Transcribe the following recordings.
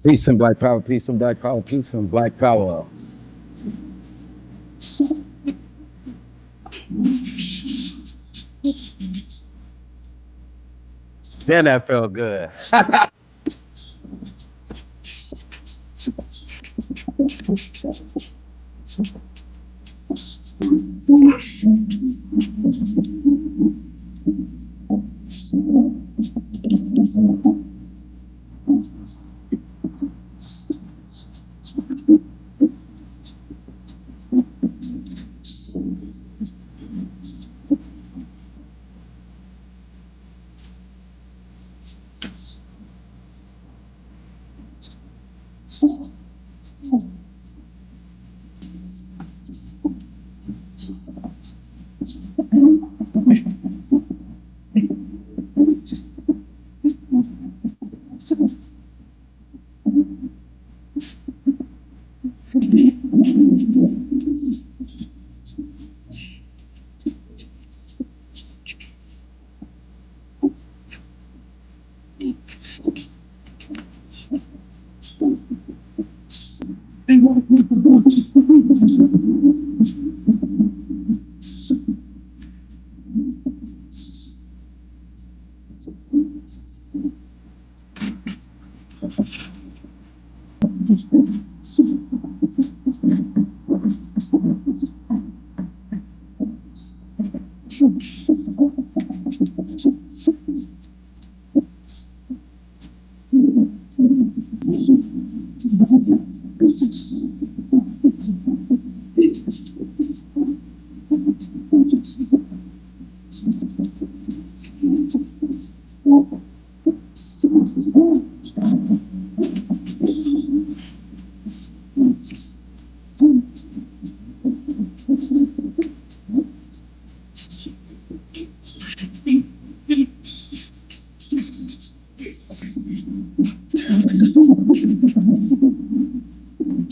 Peace and black power, peace and black power, peace and black power. Damn, that felt good.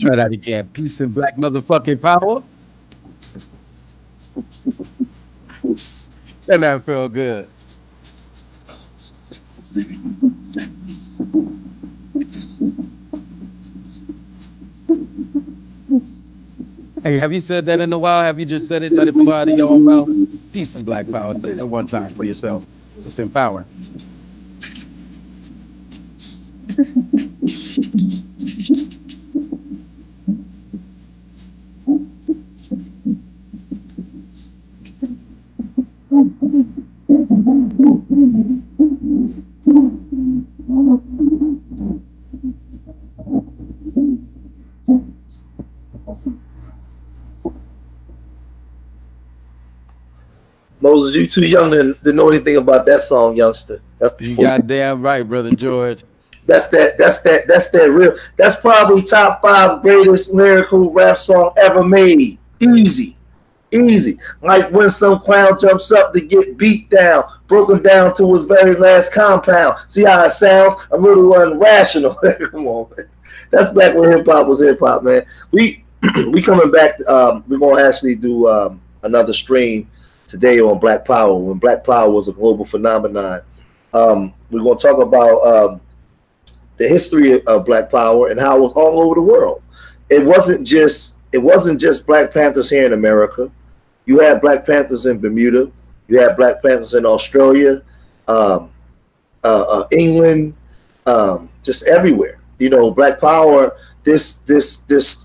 Try that again. Peace and black motherfucking power. Damn, that felt good. Hey, have you said that in a while? Have you just said it, let it fly out of your own mouth? Peace and black power. Say that one time for yourself. Just empower. Moses, you too young to know anything about that song, youngster. That's You before you. goddamn right, brother George. That's that real. That's probably top five greatest lyrical rap song ever made. Easy. Easy. Like when some clown jumps up to get beat down, broken down to his very last compound. See how it sounds? A little irrational. Come on, man. That's back when hip hop was hip hop, man. We we coming back. We're gonna actually do another stream today on Black Power when Black Power was a global phenomenon. We're gonna talk about the history of Black Power and how it was all over the world. It wasn't just Black Panthers here in America. You had Black Panthers in Bermuda. You had Black Panthers in Australia, um, England, just everywhere. You know, Black Power. This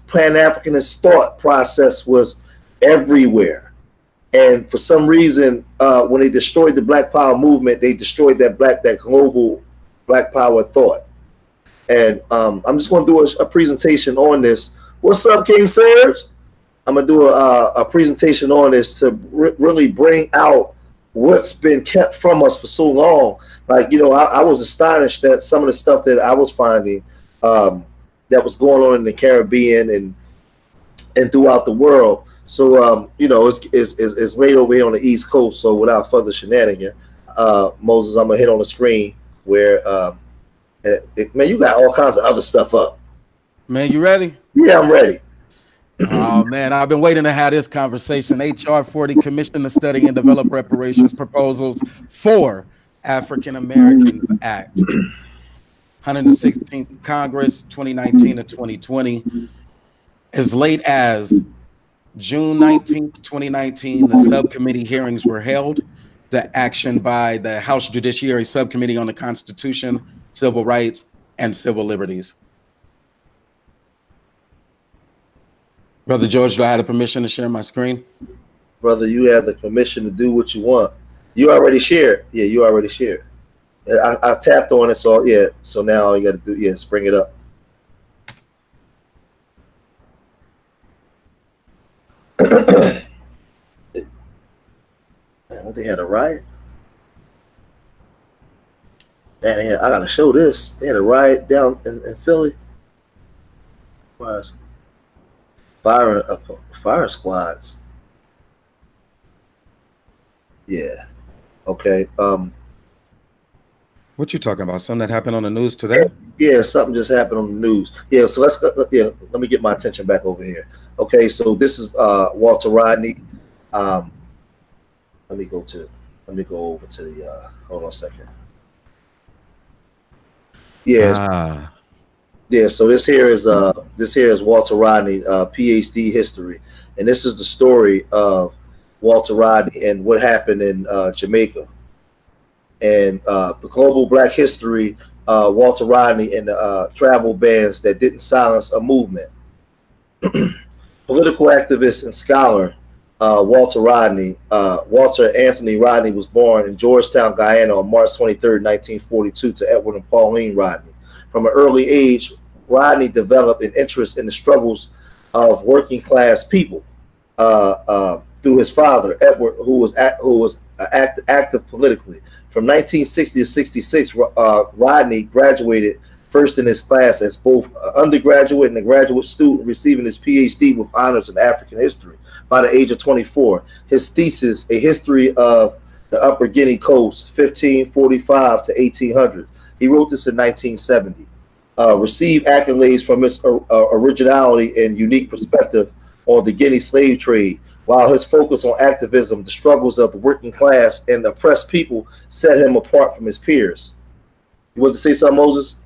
Pan Africanist thought process was everywhere, and for some reason, when they destroyed the Black Power movement, they destroyed that global Black Power thought. And I'm just going to do a presentation on this. What's up, King Serge? I'm gonna do a presentation on this to really bring out what's been kept from us for so long. Like, you know, I was astonished that some of the stuff that I was finding that was going on in the Caribbean and throughout the world. So, you know, it's late over here on the East Coast. So without further shenanigans, Moses, I'm gonna hit on the screen where, man, you got all kinds of other stuff up. Man, you ready? Yeah, I'm ready. Oh man, I've been waiting to have this conversation. HR 40 commissioned to study and develop reparations proposals for African Americans Act. 116th Congress, 2019 to 2020. As late as June 19th, 2019, the subcommittee hearings were held. The action by the House Judiciary Subcommittee on the Constitution, Civil Rights, and Civil Liberties. Brother George, do I have the permission to share my screen? Brother, you have the permission to do what you want. You already shared. Yeah, you already shared. I tapped on it, so yeah. So now all you got to do, is bring it up. Man, they had a riot. Man, I gotta show this. They had a riot down in Philly. Fire squads. Yeah. Okay. What you talking about? Something that happened on the news today? Yeah, something just happened on the news. Yeah, so let me get my attention back over here. Okay, so this is Walter Rodney. Let me go over to the hold on a second. Yeah. Yeah, so this here is Walter Rodney, PhD history, and this is the story of Walter Rodney and what happened in Jamaica, and the global Black history. Walter Rodney and the travel bans that didn't silence a movement. Political activist and scholar Walter Anthony Rodney was born in Georgetown, Guyana on March 23rd, 1942 to Edward and Pauline Rodney. From an early age, Rodney developed an interest in the struggles of working class people through his father, Edward, who was active politically. From 1960 to 66, Rodney graduated first in his class as both an undergraduate and a graduate student, receiving his PhD with honors in African history by the age of 24. His thesis, A History of the Upper Guinea Coast, 1545 to 1800. He wrote this in 1970. Received accolades from its originality and unique perspective on the Guinea slave trade, while his focus on activism, the struggles of the working class and the oppressed people set him apart from his peers. You want to say something, Moses?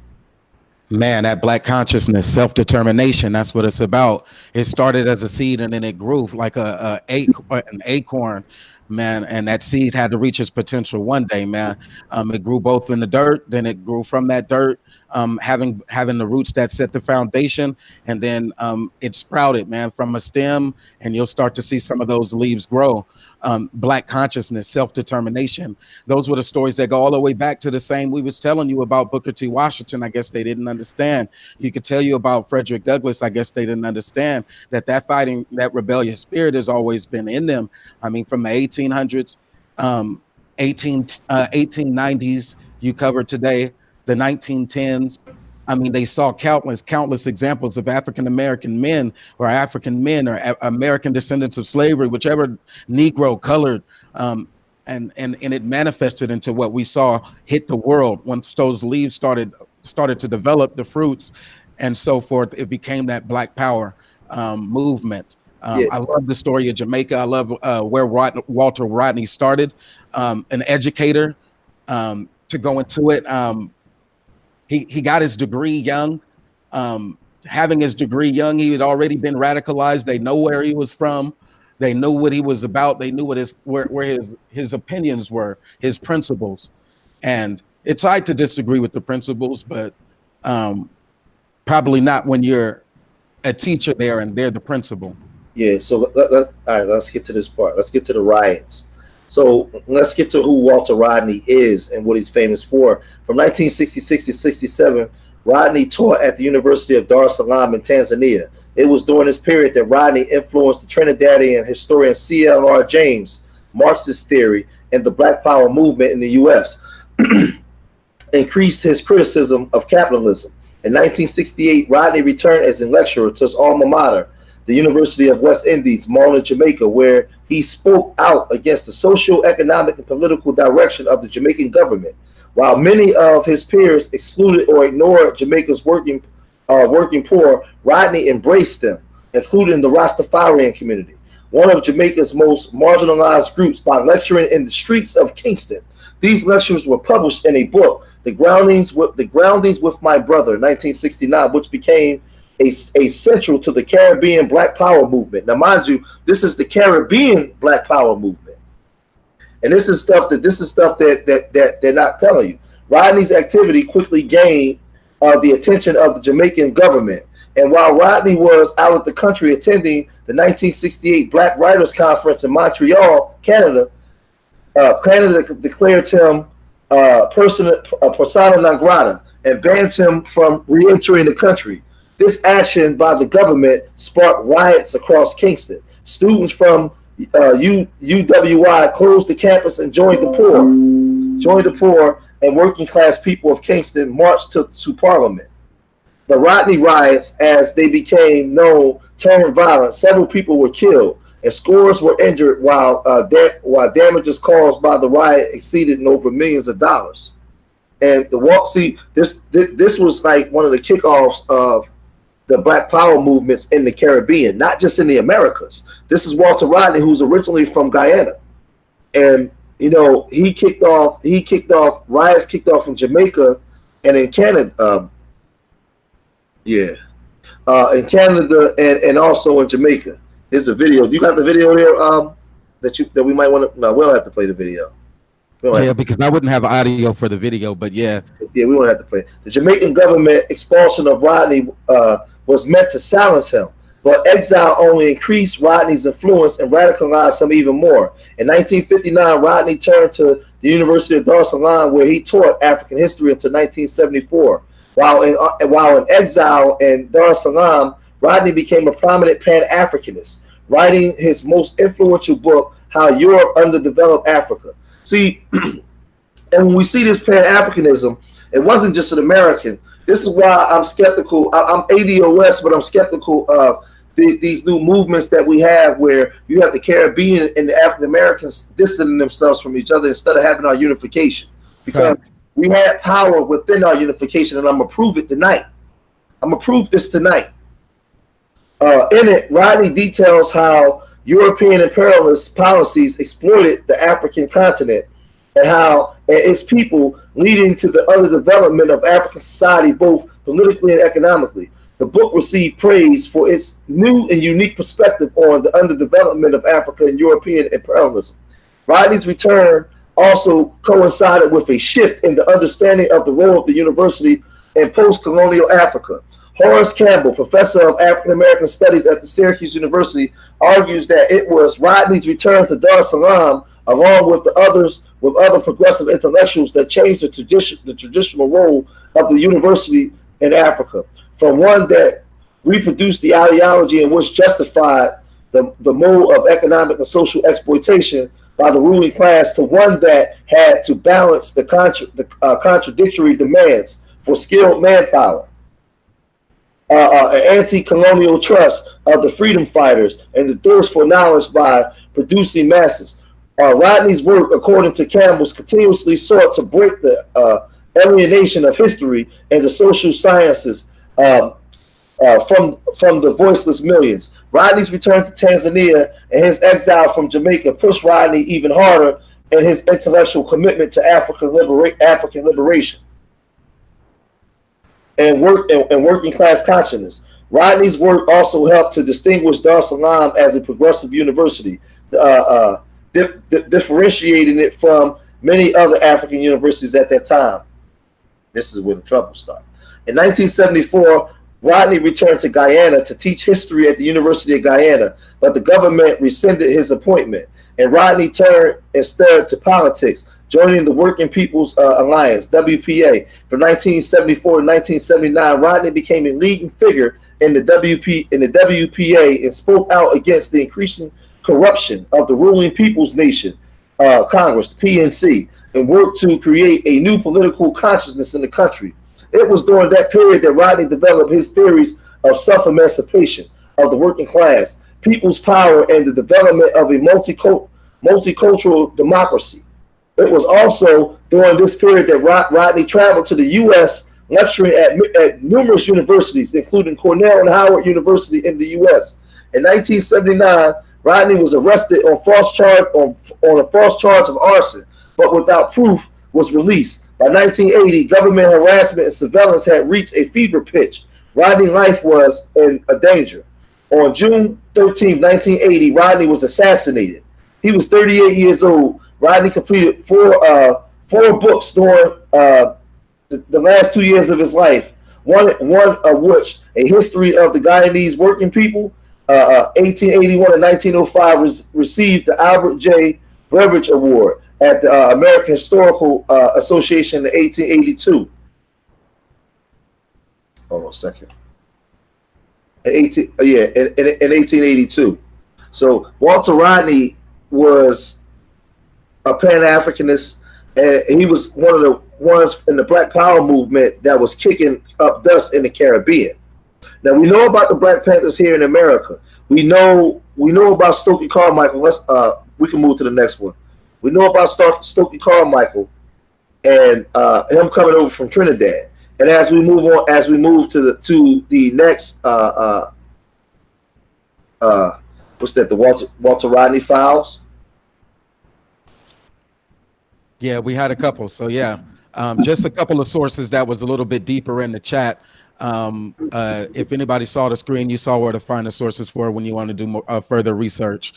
Man, that black consciousness, self-determination, that's what it's about. It started as a seed and then it grew like an acorn, man, and that seed had to reach its potential one day, man. It grew both in the dirt, then it grew from that dirt, having the roots that set the foundation, and then it sprouted, man, from a stem, and you'll start to see some of those leaves grow. Black consciousness, self-determination. Those were the stories that go all the way back to the same we was telling you about Booker T. Washington. I guess they didn't understand. You could tell you about Frederick Douglass. I guess they didn't understand that fighting, that rebellious spirit has always been in them. I mean, from the 1800s, 1890s, you covered today, the 1910s. I mean, they saw countless examples of African American men or American descendants of slavery, whichever Negro, colored, and it manifested into what we saw hit the world once those leaves started to develop the fruits and so forth. It became that Black Power movement. I love the story of Jamaica. I love where Walter Rodney started, an educator, to go into it. He got his degree young. Having his degree young, he had already been radicalized. They know where he was from. They knew what he was about. They knew where his opinions were, his principles. And it's hard to disagree with the principles, but probably not when you're a teacher there and they're the principal. Yeah. So all right, let's get to this part. Let's get to the riots. So let's get to who Walter Rodney is and what he's famous for. From 1966 to 67, Rodney taught at the University of Dar es Salaam in Tanzania. It was during this period that Rodney influenced the Trinidadian historian C.L.R. James, Marxist theory, and the Black Power movement in the U.S. Increased his criticism of capitalism. In 1968, Rodney returned as a lecturer to his alma mater, the University of West Indies, Malta, Jamaica, where he spoke out against the social, economic, and political direction of the Jamaican government. While many of his peers excluded or ignored Jamaica's working poor, Rodney embraced them, including the Rastafarian community, one of Jamaica's most marginalized groups, by lecturing in the streets of Kingston. These lectures were published in a book, The Groundings with My Brother, 1969, which became a central to the Caribbean Black Power movement. Now, mind you, this is the Caribbean Black Power movement, and this is stuff that they're not telling you. Rodney's activity quickly gained the attention of the Jamaican government, and while Rodney was out of the country attending the 1968 Black Writers Conference in Montreal, Canada, Canada declared him persona non grata and banned him from re-entering the country. This action by the government sparked riots across Kingston. Students from UWI closed the campus and joined the poor, and working class people of Kingston marched to Parliament. The Rodney riots, as they became known, turned violent. Several people were killed and scores were injured, while damages caused by the riot exceeded over millions of dollars. And this was like one of the kickoffs of the Black Power movements in the Caribbean, not just in the Americas. This is Walter Rodney, who's originally from Guyana, and riots kicked off in Jamaica and in Canada. In Canada and also in Jamaica. Here's a video. You got the video there that we might want to? No, we don't have to play the video. Yeah, because I wouldn't have audio for the video, but yeah, we won't have to play. The Jamaican government expulsion of Rodney was meant to silence him, but exile only increased Rodney's influence and radicalized him even more. In 1959, Rodney turned to the University of Dar es Salaam, where he taught African history until 1974. While in exile in Dar es Salaam, Rodney became a prominent Pan-Africanist, writing his most influential book, How Europe Underdeveloped Africa. See, and when we see this Pan-Africanism, it wasn't just an American. This is why I'm skeptical. I'm ADOS, but I'm skeptical of these new movements that we have, where you have the Caribbean and the African Americans distancing themselves from each other instead of having our unification. Because we had power within our unification, and I'm going to prove it tonight. I'm going to prove this tonight. In it, Rodney details how European imperialist policies exploited the African continent and how its people, leading to the underdevelopment of African society, both politically and economically. The book received praise for its new and unique perspective on the underdevelopment of Africa and European imperialism. Rodney's return also coincided with a shift in the understanding of the role of the university in post-colonial Africa. Horace Campbell, professor of African American Studies at the Syracuse University, argues that it was Rodney's return to Dar es Salaam, along with other progressive intellectuals, that changed the traditional role of the university in Africa, from one that reproduced the ideology and which justified the mode of economic and social exploitation by the ruling class, to one that had to balance the contradictory demands for skilled manpower, an anti-colonial trust of the freedom fighters, and the thirst for knowledge by producing masses. Rodney's work, according to Campbell's, continuously sought to break the alienation of history and the social sciences from the voiceless millions. Rodney's return to Tanzania and his exile from Jamaica pushed Rodney even harder in his intellectual commitment to African liberation and working class consciousness. Rodney's work also helped to distinguish Dar es Salaam as a progressive university, differentiating it from many other African universities at that time. This is where the trouble started. In 1974, Rodney returned to Guyana to teach history at the University of Guyana, but the government rescinded his appointment, and Rodney turned instead to politics, joining the Working People's Alliance, WPA. From 1974 to 1979, Rodney became a leading figure in the WPA and spoke out against the increasing corruption of the ruling People's Nation, Congress, PNC, and worked to create a new political consciousness in the country. It was during that period that Rodney developed his theories of self-emancipation of the working class, people's power, and the development of a multicultural democracy. It was also during this period that Rodney traveled to the U.S., lecturing at numerous universities, including Cornell and Howard University in the U.S. In 1979, Rodney was arrested on a false charge of arson, but without proof was released. By 1980, government harassment and surveillance had reached a fever pitch. Rodney's life was in a danger. On June 13, 1980, Rodney was assassinated. He was 38 years old. Rodney completed four books during the last 2 years of his life, one of which, A History of the Guyanese Working People, 1881 and 1905, received the Albert J. Beveridge Award at the American Historical Association in 1882. Hold on a second. In 1882. So Walter Rodney was a Pan-Africanist, and he was one of the ones in the Black Power movement that was kicking up dust in the Caribbean. Now, we know about the Black Panthers here in America. We know about Stokely Carmichael. We can move to the next one. We know about Stokely Carmichael and him coming over from Trinidad. And as we move to the next, what's that? The Walter Rodney files. Yeah, we had a couple. So yeah, just a couple of sources that was a little bit deeper in the chat. If anybody saw the screen, you saw where to find the sources for when you want to do more, further research.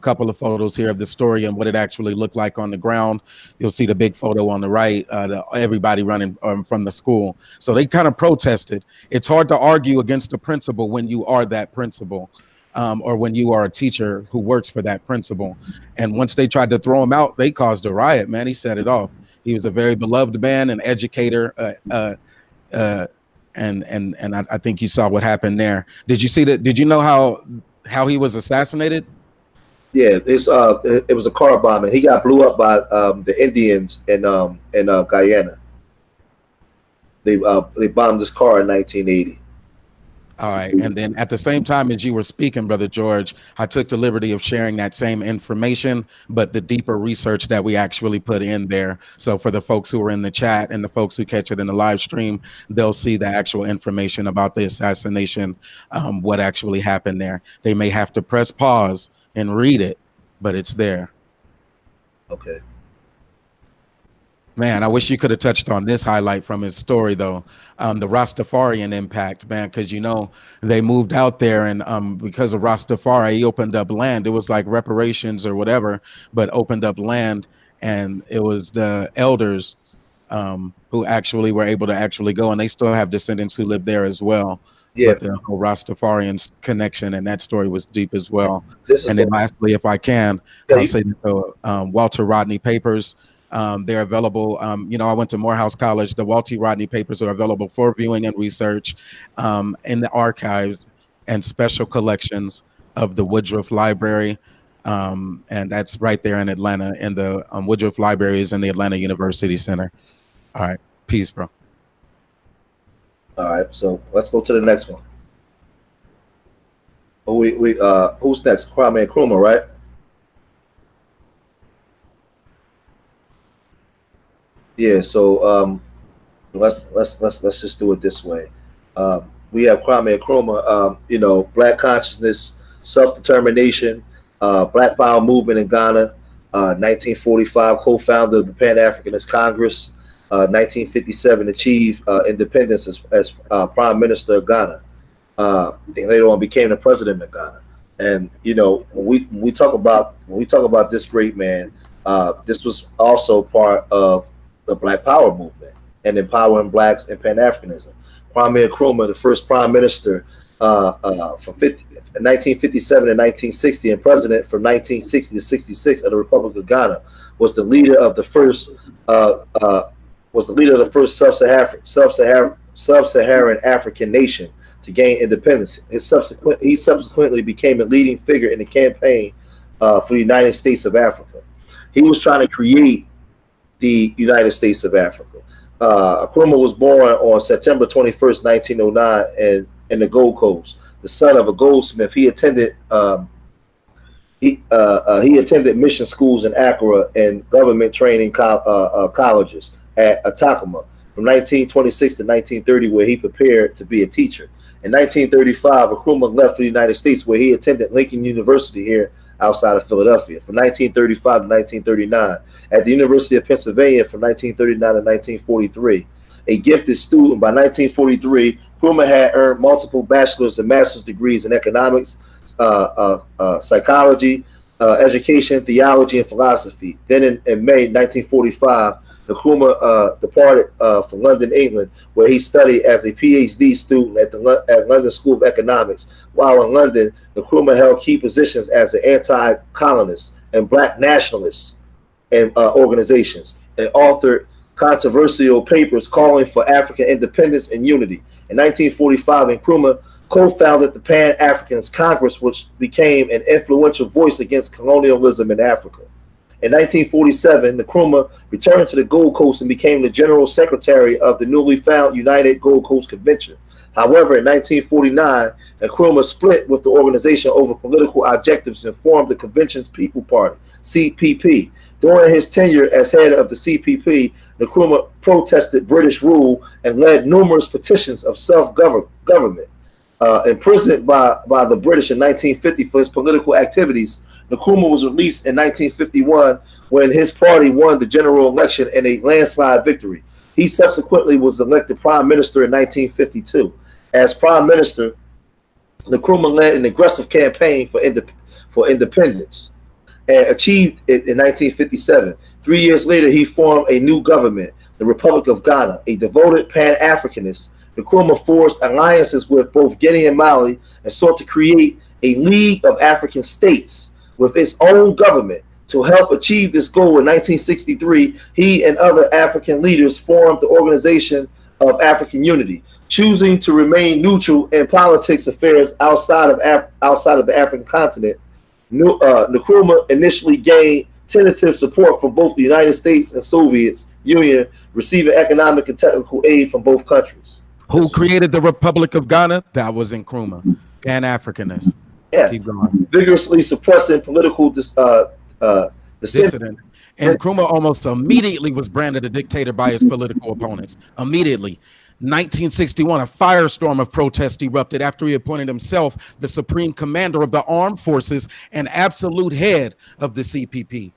Couple of photos here of the story and what it actually looked like on the ground. You'll see the big photo on the right, everybody running from the school. So they kind of protested. It's hard to argue against the principal when you are that principal, or when you are a teacher who works for that principal. And once they tried to throw him out, they caused a riot, man. He set it off. He was a very beloved man, an educator, and I think you saw what happened there. Did you see that? Did you know how he was assassinated? Yeah, it was a car bombing. He got blew up by the Indians in Guyana. They bombed this car in 1980. All right, and then at the same time as you were speaking, Brother George, I took the liberty of sharing that same information, but the deeper research that we actually put in there. So for the folks who are in the chat and the folks who catch it in the live stream, they'll see the actual information about the assassination, what actually happened there. They may have to press pause and read it, but it's there. Okay. Man, I wish you could have touched on this highlight from his story, though. The Rastafarian impact, man, because they moved out there, and because of Rastafari, he opened up land. It was like reparations or whatever, but opened up land, and it was the elders who actually were able to actually go, and they still have descendants who live there as well. Yeah, But the whole Rastafarian connection and that story was deep as well. this is And then what. lastly, if I can, Yeah, I'll say the Walter Rodney papers. They're available. I went to Morehouse College. The Walter Rodney papers are available for viewing and research in the archives and special collections of the Woodruff Library. And that's right there in Atlanta. And the Woodruff Library is in the Atlanta University Center. All right. Peace, bro. all right. So let's go to the next one. Oh, who's next? Kwame Nkrumah, right? Yeah. So let's just do it this way. We have Kwame Nkrumah. Black consciousness, self determination, Black Power movement in Ghana. 1945, co-founder of the Pan Africanist Congress. 1957, achieved independence as Prime Minister of Ghana. He later on became the president of Ghana. And when we talk about this great man, this was also part of the Black Power movement and empowering blacks and Pan Africanism. Kwame Nkrumah, the first prime minister from 1957 to 1960, and president from 1960 to 66 of the Republic of Ghana, was the leader of the first sub-Saharan African nation to gain independence. He subsequently became a leading figure in the campaign for the United States of Africa. He was trying to create the United States of Africa. Nkrumah was born on September 21st, 1909, in the Gold Coast. The son of a goldsmith, he attended mission schools in Accra and government training colleges at Atakama from 1926 to 1930, where he prepared to be a teacher. In 1935, Nkrumah left for the United States, where he attended Lincoln University here outside of Philadelphia from 1935 to 1939, at the University of Pennsylvania from 1939 to 1943. A gifted student, by 1943, Nkrumah had earned multiple bachelor's and master's degrees in economics, psychology, education, theology, and philosophy. Then in May 1945, Nkrumah departed for London, England, where he studied as a PhD student at London School of Economics. While in London, Nkrumah held key positions as an anti-colonist and black nationalist and organizations, and authored controversial papers calling for African independence and unity. In 1945, Nkrumah co-founded the Pan Africanist Congress, which became an influential voice against colonialism in Africa. In 1947, Nkrumah returned to the Gold Coast and became the General Secretary of the newly found United Gold Coast Convention. However, in 1949, Nkrumah split with the organization over political objectives and formed the convention's People Party, CPP. During his tenure as head of the CPP, Nkrumah protested British rule and led numerous petitions of self-government. Imprisoned by the British in 1950 for his political activities, Nkrumah was released in 1951 when his party won the general election in a landslide victory. He subsequently was elected prime minister in 1952. As prime minister, Nkrumah led an aggressive campaign for independence and achieved it in 1957. 3 years later, he formed a new government, the Republic of Ghana, a devoted Pan-Africanist. Nkrumah forged alliances with both Guinea and Mali and sought to create a League of African States with its own government. To help achieve this goal, in 1963, he and other African leaders formed the Organization of African Unity, choosing to remain neutral in politics affairs outside of the African continent. Nkrumah initially gained tentative support from both the United States and Soviet Union, receiving economic and technical aid from both countries. Who created the Republic of Ghana? That was Nkrumah, Pan-Africanist. Yeah, keep going. Vigorously suppressing political dissident. And Nkrumah almost immediately was branded a dictator by his political opponents. Immediately. 1961, a firestorm of protest erupted after he appointed himself the supreme commander of the armed forces and absolute head of the CPP.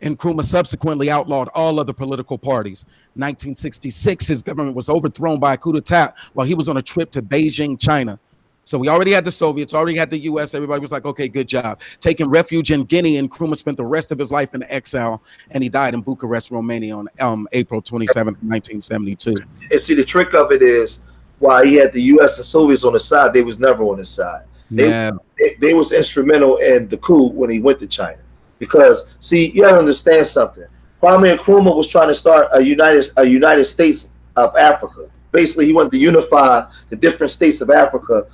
Nkrumah subsequently outlawed all other political parties. 1966, his government was overthrown by a coup d'etat while he was on a trip to Beijing, China. So we already had the Soviets, already had the U.S. Everybody was like, okay, good job. Taking refuge in Guinea, and Nkrumah spent the rest of his life in exile, and he died in Bucharest, Romania on April 27th, 1972. And see, the trick of it is, while he had the U.S. and Soviets on his side, they was never on his side. They was instrumental in the coup when he went to China. Because, see, you gotta understand something. Kwame Nkrumah was trying to start a United States of Africa. Basically, he wanted to unify the different states of Africa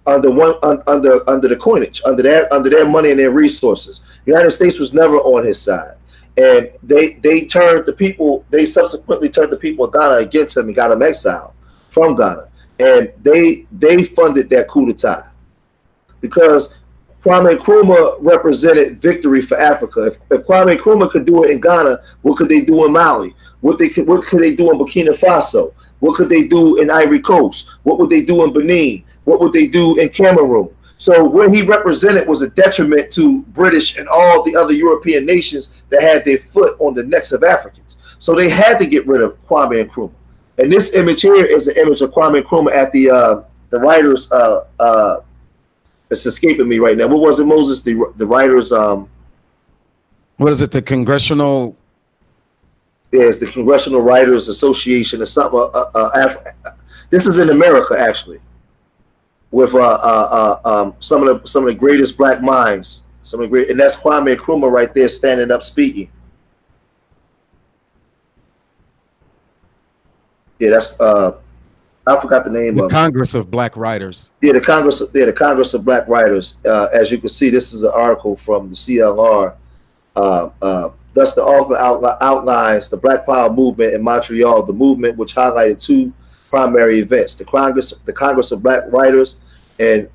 under the coinage, under their money and their resources. The United States was never on his side, and they subsequently turned the people of Ghana against him and got him exiled from Ghana, and they funded that coup d'etat because Kwame Nkrumah represented victory for Africa. If Kwame Nkrumah could do it in Ghana, what could they do in Mali? What could they do in Burkina Faso? What could they do in Ivory Coast? What would they do in Benin? What would they do in Cameroon? So what he represented was a detriment to British and all the other European nations that had their foot on the necks of Africans. So they had to get rid of Kwame Nkrumah. And this image here is an image of Kwame Nkrumah at the writers. It's escaping me right now. What was it, Moses? The writers. What is it? The Congressional. Yeah, it's the Congressional Writers Association or something. This is in America, actually, with some of the greatest black minds. And that's Kwame Nkrumah right there, standing up speaking. Yeah, that's I forgot the name of Congress of Black Writers. Yeah, the Congress of Black Writers. As you can see, this is an article from the CLR. Thus, the author outlines the Black Power movement in Montreal, the movement which highlighted two primary events: the Congress of Black Writers and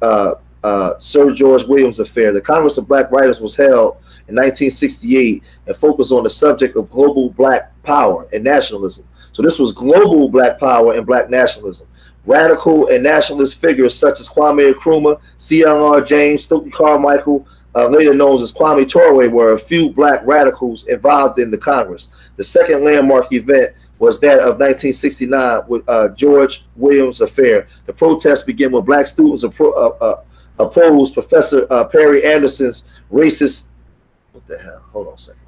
Sir George Williams affair. The Congress of Black Writers was held in 1968 and focused on the subject of global Black power and nationalism. So this was global Black power and Black nationalism. Radical and nationalist figures such as Kwame Nkrumah, CLR James, Stokely Carmichael, later known as Kwame Ture, were a few Black radicals involved in the Congress. The second landmark event was that of 1969 with George Williams affair. The protests began when Black students opposed Professor Perry Anderson's racist. What the hell? Hold on a second.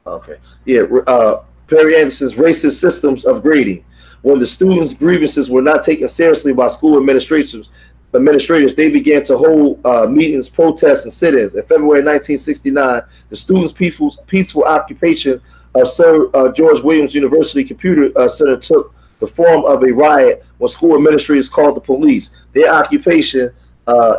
Okay. Yeah. Perry Anderson's racist systems of grading. When the students' grievances were not taken seriously by school administrators, they began to hold meetings, protests, and sit-ins. In February 1969, the students' peaceful occupation of Sir George Williams University Computer Center took the form of a riot when school administrators called the police. Their occupation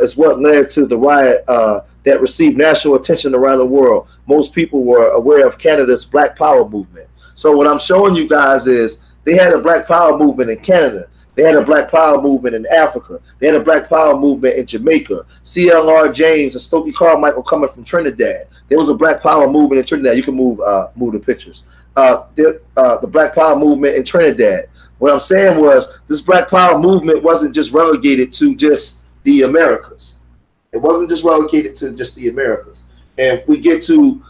is what led to the riot that received national attention around the world. Most people were aware of Canada's Black Power movement. So what I'm showing you guys is they had a Black Power movement in Canada. They had a Black Power movement in Africa. They had a Black Power movement in Jamaica. CLR James and Stokely Carmichael coming from Trinidad. There was a Black Power movement in Trinidad. You can move the pictures. The Black Power movement in Trinidad. What I'm saying was this Black Power movement wasn't just relegated to just the Americas. It wasn't just relegated to just the Americas. And we get to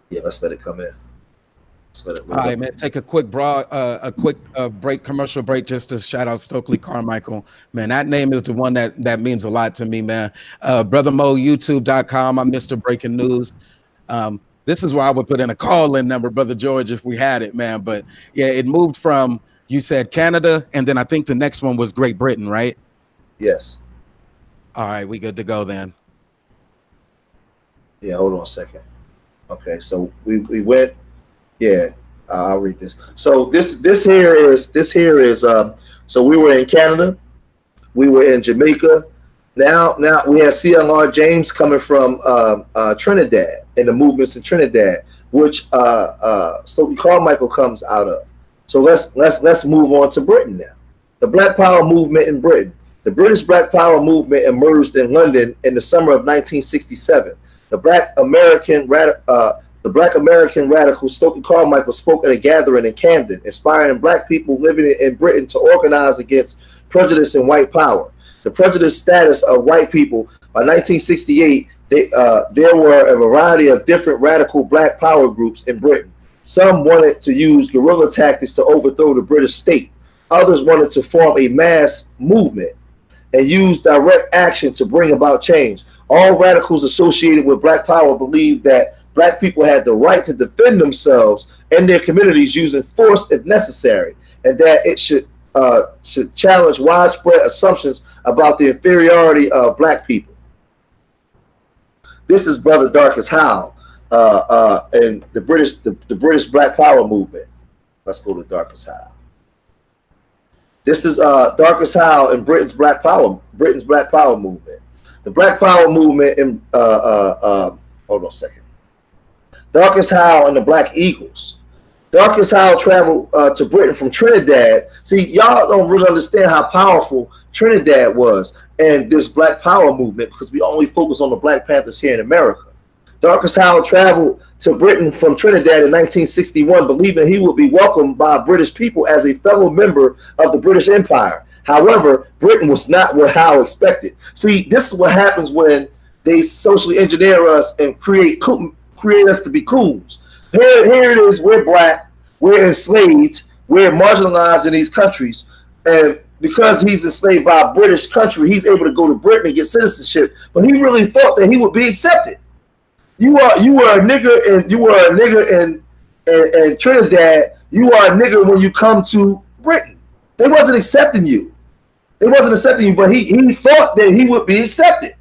yeah, let's let it come in. All right, man. Take a quick break, commercial break, just to shout out Stokely Carmichael. Man, that name is the one that means a lot to me, man. Brother Mo, YouTube.com. I'm Mr. Breaking News. This is where I would put in a call-in number, Brother George, if we had it, man. But yeah, it moved from, you said Canada, and then I think the next one was Great Britain, right? Yes. All right, we good to go then. Yeah, hold on a second. Okay, so we went. Yeah, I'll read this. So this here is so we were in Canada, we were in Jamaica. Now we have CLR James coming from Trinidad and the movements in Trinidad, which Stokely Carmichael comes out of. So let's move on to Britain now. The Black Power movement in Britain. The British Black Power movement emerged in London in the summer of 1967. The Black American radical Stokely Carmichael spoke at a gathering in Camden, inspiring Black people living in Britain to organize against prejudice and white power. The prejudiced status of white people by 1968 There were a variety of different radical black power groups in Britain. Some wanted to use guerrilla tactics to overthrow the British state. Others wanted to form a mass movement and use direct action to bring about change. All radicals associated with black power believed that black people had the right to defend themselves and their communities using force if necessary, and that it should challenge widespread assumptions about the inferiority of black people. This is Brother Darkest Howe and the British Black Power movement. Let's go to Darkest Howe. This is Darkest Howe and Britain's Black Power movement. The Black Power movement in hold on a second. Darkest Howe and the Black Eagles. Darkest Howe traveled to Britain from Trinidad. See, y'all don't really understand how powerful Trinidad was and this Black Power movement because we only focus on the Black Panthers here in America. Darkest Howe traveled to Britain from Trinidad in 1961, believing he would be welcomed by British people as a fellow member of the British Empire. However, Britain was not what Howe expected. See, this is what happens when they socially engineer us and create us to be coons. Here it is, we're black, we're enslaved, we're marginalized in these countries, and because he's enslaved by a British country, he's able to go to Britain and get citizenship, but he really thought that he would be accepted. You were a nigger in Trinidad. You are a nigger when you come to Britain. They wasn't accepting you. But he thought that he would be accepted.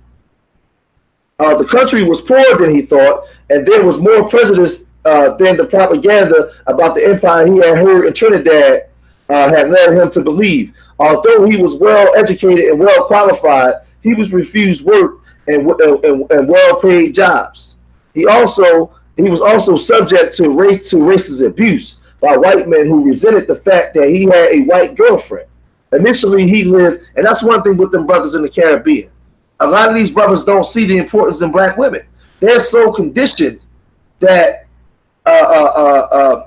The country was poorer than he thought, and there was more prejudice than the propaganda about the empire he had heard in Trinidad had led him to believe. Although he was well educated and well qualified, he was refused work and well-paid jobs. He was also subject to racist abuse by white men who resented the fact that he had a white girlfriend. Initially, he lived, and that's one thing with them brothers in the Caribbean. A lot of these brothers don't see the importance in black women. They're so conditioned that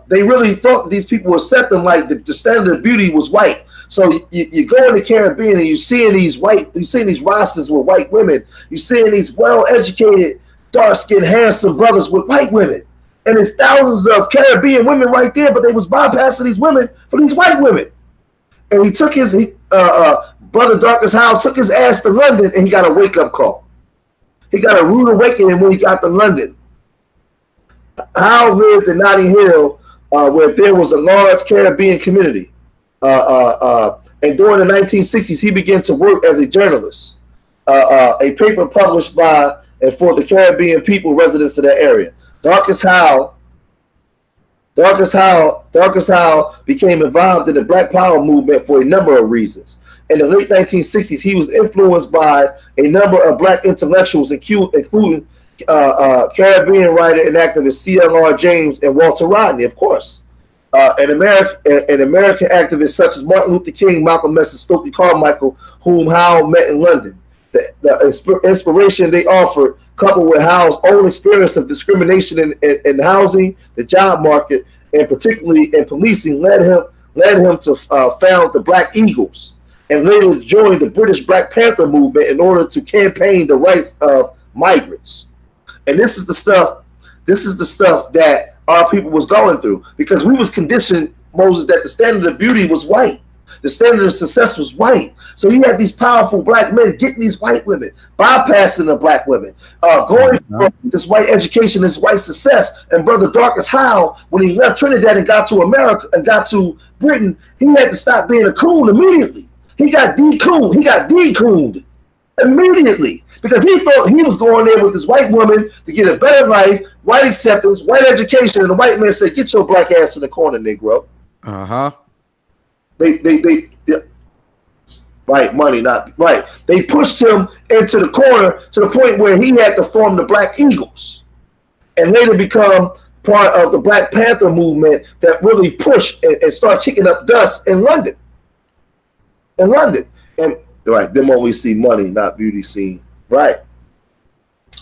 they really thought that these people would accept them like the standard of beauty was white. So you go in the Caribbean and you're seeing these rosters with white women. You're seeing these well-educated, dark-skinned, handsome brothers with white women. And there's thousands of Caribbean women right there, but they was bypassing these women for these white women. And he took Brother Darkest Howe took his ass to London and he got a wake-up call. He got a rude awakening when he got to London. Howe lived in Notting Hill where there was a large Caribbean community. And during the 1960s, he began to work as a journalist, a paper published by and for the Caribbean people residents of that area. Darkest Howe became involved in the Black Power movement for a number of reasons. In the late 1960s, he was influenced by a number of black intellectuals, including Caribbean writer and activist C.L.R. James and Walter Rodney, of course. And American activists such as Martin Luther King, Malcolm X, and Stokely Carmichael, whom Howe met in London. The inspiration they offered, coupled with Howe's own experience of discrimination in housing, the job market, and particularly in policing, led him to found the Black Eagles, and later joined the British Black Panther movement in order to campaign the rights of migrants. And this is the stuff that our people was going through, because we was conditioned, Moses, that the standard of beauty was white. The standard of success was white. So you had these powerful black men getting these white women, bypassing the black women, going for this white education, this white success. And Brother Darkest Howe, when he left Trinidad and got to America and got to Britain, he had to stop being a coon immediately. He got de-cooned. He got de-cooned immediately because he thought he was going there with this white woman to get a better life, white acceptance, white education. And the white man said, "Get your black ass in the corner, Negro." They right, money, not right. They pushed him into the corner to the point where he had to form the Black Eagles and later become part of the Black Panther movement that really pushed and started kicking up dust in London. And right, them always see money, not beauty seen. Right.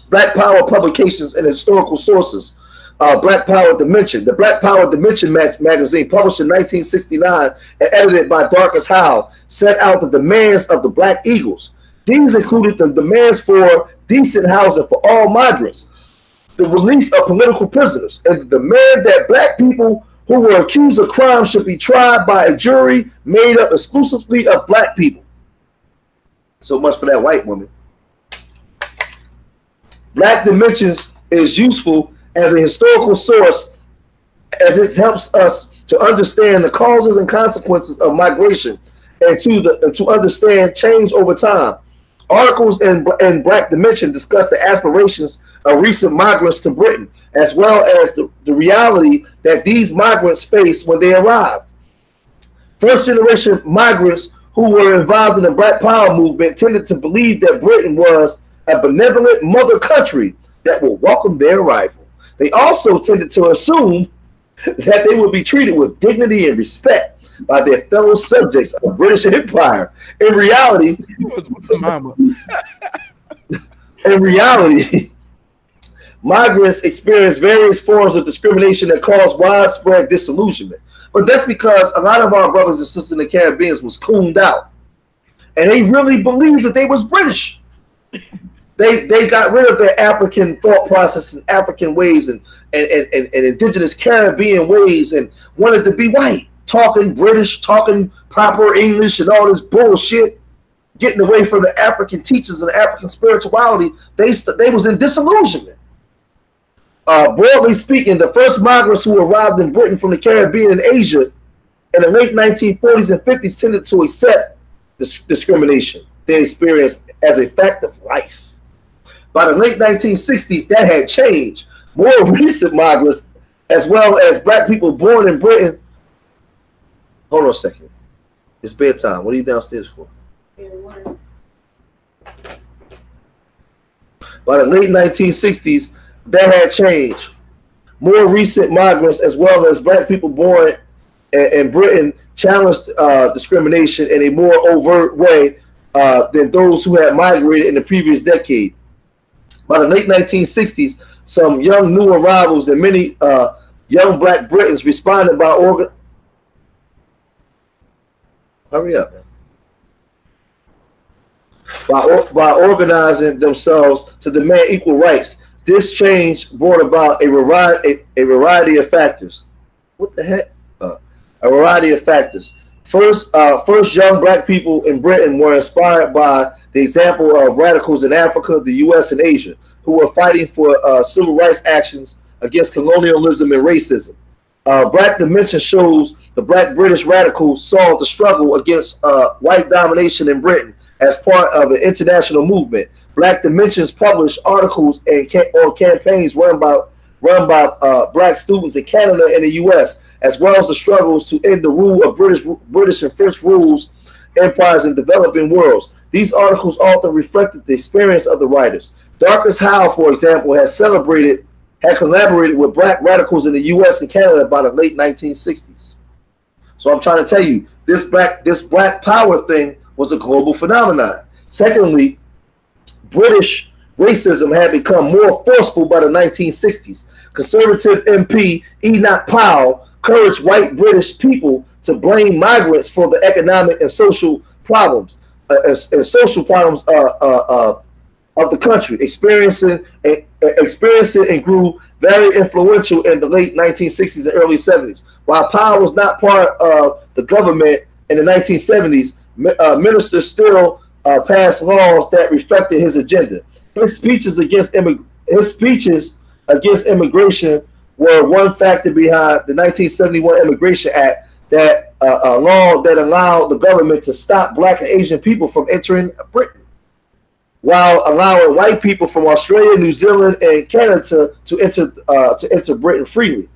Black Power publications and historical sources. Black Power Dimension. The Black Power Dimension magazine, published in 1969 and edited by Darkest Howe, set out the demands of the Black Eagles. These included the demands for decent housing for all migrants, the release of political prisoners, and the demand that black people who were accused of crime should be tried by a jury made up exclusively of black people. So much for that white woman. Black Dimensions is useful as a historical source as it helps us to understand the causes and consequences of migration and to understand change over time. Articles in Black Dimension discuss the aspirations of recent migrants to Britain, as well as the reality that these migrants face when they arrived. First generation migrants who were involved in the Black Power movement tended to believe that Britain was a benevolent mother country that would welcome their arrival. They also tended to assume that they would be treated with dignity and respect by their fellow subjects of the British Empire. In reality, migrants experience various forms of discrimination that cause widespread disillusionment. But that's because a lot of our brothers and sisters in the Caribbean was cooned out, and they really believed that they was British. They got rid of their African thought process and African ways and indigenous Caribbean ways and wanted to be white, talking British, talking proper English and all this bullshit, getting away from the African teachers and African spirituality. They was in disillusionment. Broadly speaking, the first migrants who arrived in Britain from the Caribbean and Asia in the late 1940s and 50s tended to accept this discrimination they experienced as a fact of life. By the late 1960s, that had changed. More recent migrants, as well as black people born in Britain. Hold on a second. It's bedtime. What are you downstairs for? By the late 1960s, that had changed. More recent migrants, as well as black people born in Britain, challenged discrimination in a more overt way than those who had migrated in the previous decade. By the late 1960s, some young new arrivals and many young black Britons responded by organizing themselves to demand equal rights. This change brought about a variety of factors. What the heck? A variety of factors. First, young black people in Britain were inspired by the example of radicals in Africa, the U.S., and Asia, who were fighting for civil rights actions against colonialism and racism. Black Dimension shows the black British radicals saw the struggle against white domination in Britain as part of an international movement. Black Dimensions published articles and on campaigns run by black students in Canada and the U.S., as well as the struggles to end the rule of British and French rules empires in developing worlds. These articles often reflected the experience of the writers. Darkest Howe, for example, had collaborated with black radicals in the U.S. and Canada by the late 1960s. So I'm trying to tell you, this black power thing was a global phenomenon. Secondly, British racism had become more forceful by the 1960s. Conservative MP Enoch Powell encouraged white British people to blame migrants for the economic and social problems of the country, experiencing and grew very influential in the late 1960s and early 70s. While Powell was not part of the government in the 1970s, ministers still passed laws that reflected his agenda. His speeches against immigration were one factor behind the 1971 Immigration Act, that a law that allowed the government to stop black and Asian people from entering Britain, while allowing white people from Australia, New Zealand, and Canada to enter Britain freely.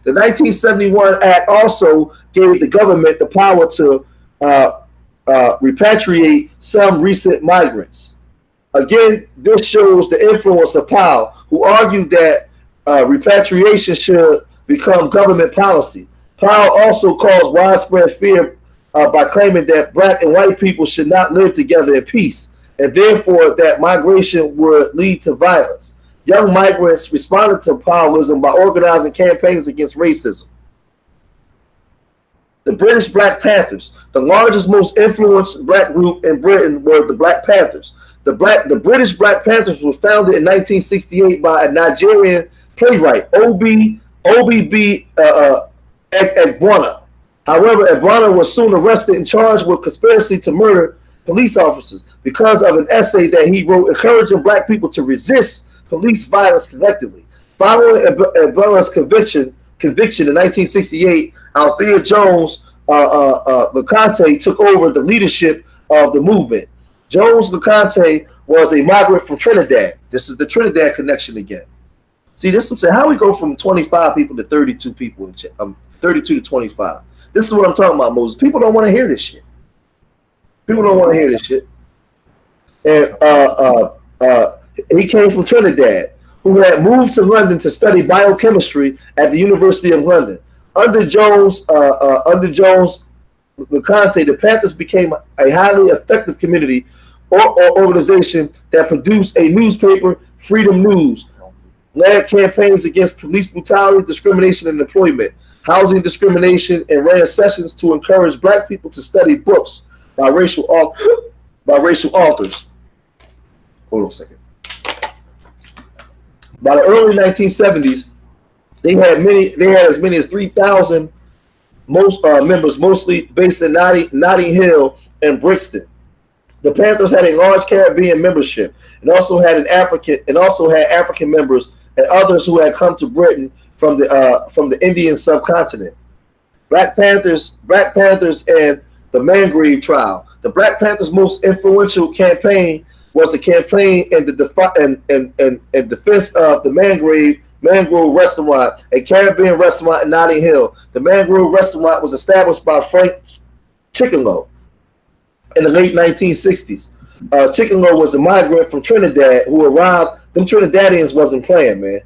The 1971 Act also gave the government the power to repatriate some recent migrants. Again, this shows the influence of Powell, who argued that repatriation should become government policy. Powell also caused widespread fear by claiming that black and white people should not live together in peace, and therefore that migration would lead to violence. Young migrants responded to Powellism by organizing campaigns against racism. The British Black Panthers, the largest, most influenced black group in Britain, were the Black Panthers. The British Black Panthers were founded in 1968 by a Nigerian playwright, OBB Egbona. However, Egbona was soon arrested and charged with conspiracy to murder police officers because of an essay that he wrote encouraging black people to resist police violence collectively. Following Ebola's conviction in 1968, Althea Jones LeConte took over the leadership of the movement. Jones LeConte was a migrant from Trinidad. This is the Trinidad connection again. See, this is what I'm saying. How we go from 25 people to 32 people, 32 to 25. This is what I'm talking about, Moses. People don't want to hear this shit. People don't want to hear this shit. And he came from Trinidad, who had moved to London to study biochemistry at the University of London. Under Jones, LeConte, the Panthers became a highly effective community or organization that produced a newspaper, Freedom News, led campaigns against police brutality, discrimination in employment, housing discrimination, and ran sessions to encourage black people to study books by racial authors. Hold on a second. By the early 1970s, they had as many as 3,000 members, mostly based in Notting Hill and Brixton. The Panthers had a large Caribbean membership, and also had African members and others who had come to Britain from the Indian subcontinent. Black Panthers and the Mangrave trial. The Black Panthers' most influential campaign was the campaign in defense of the Mangrove Restaurant, a Caribbean restaurant in Notting Hill. The Mangrove Restaurant was established by Frank Chickenlow in the late 1960s. Chickenlow was a migrant from Trinidad who arrived. Them Trinidadians wasn't playing, man.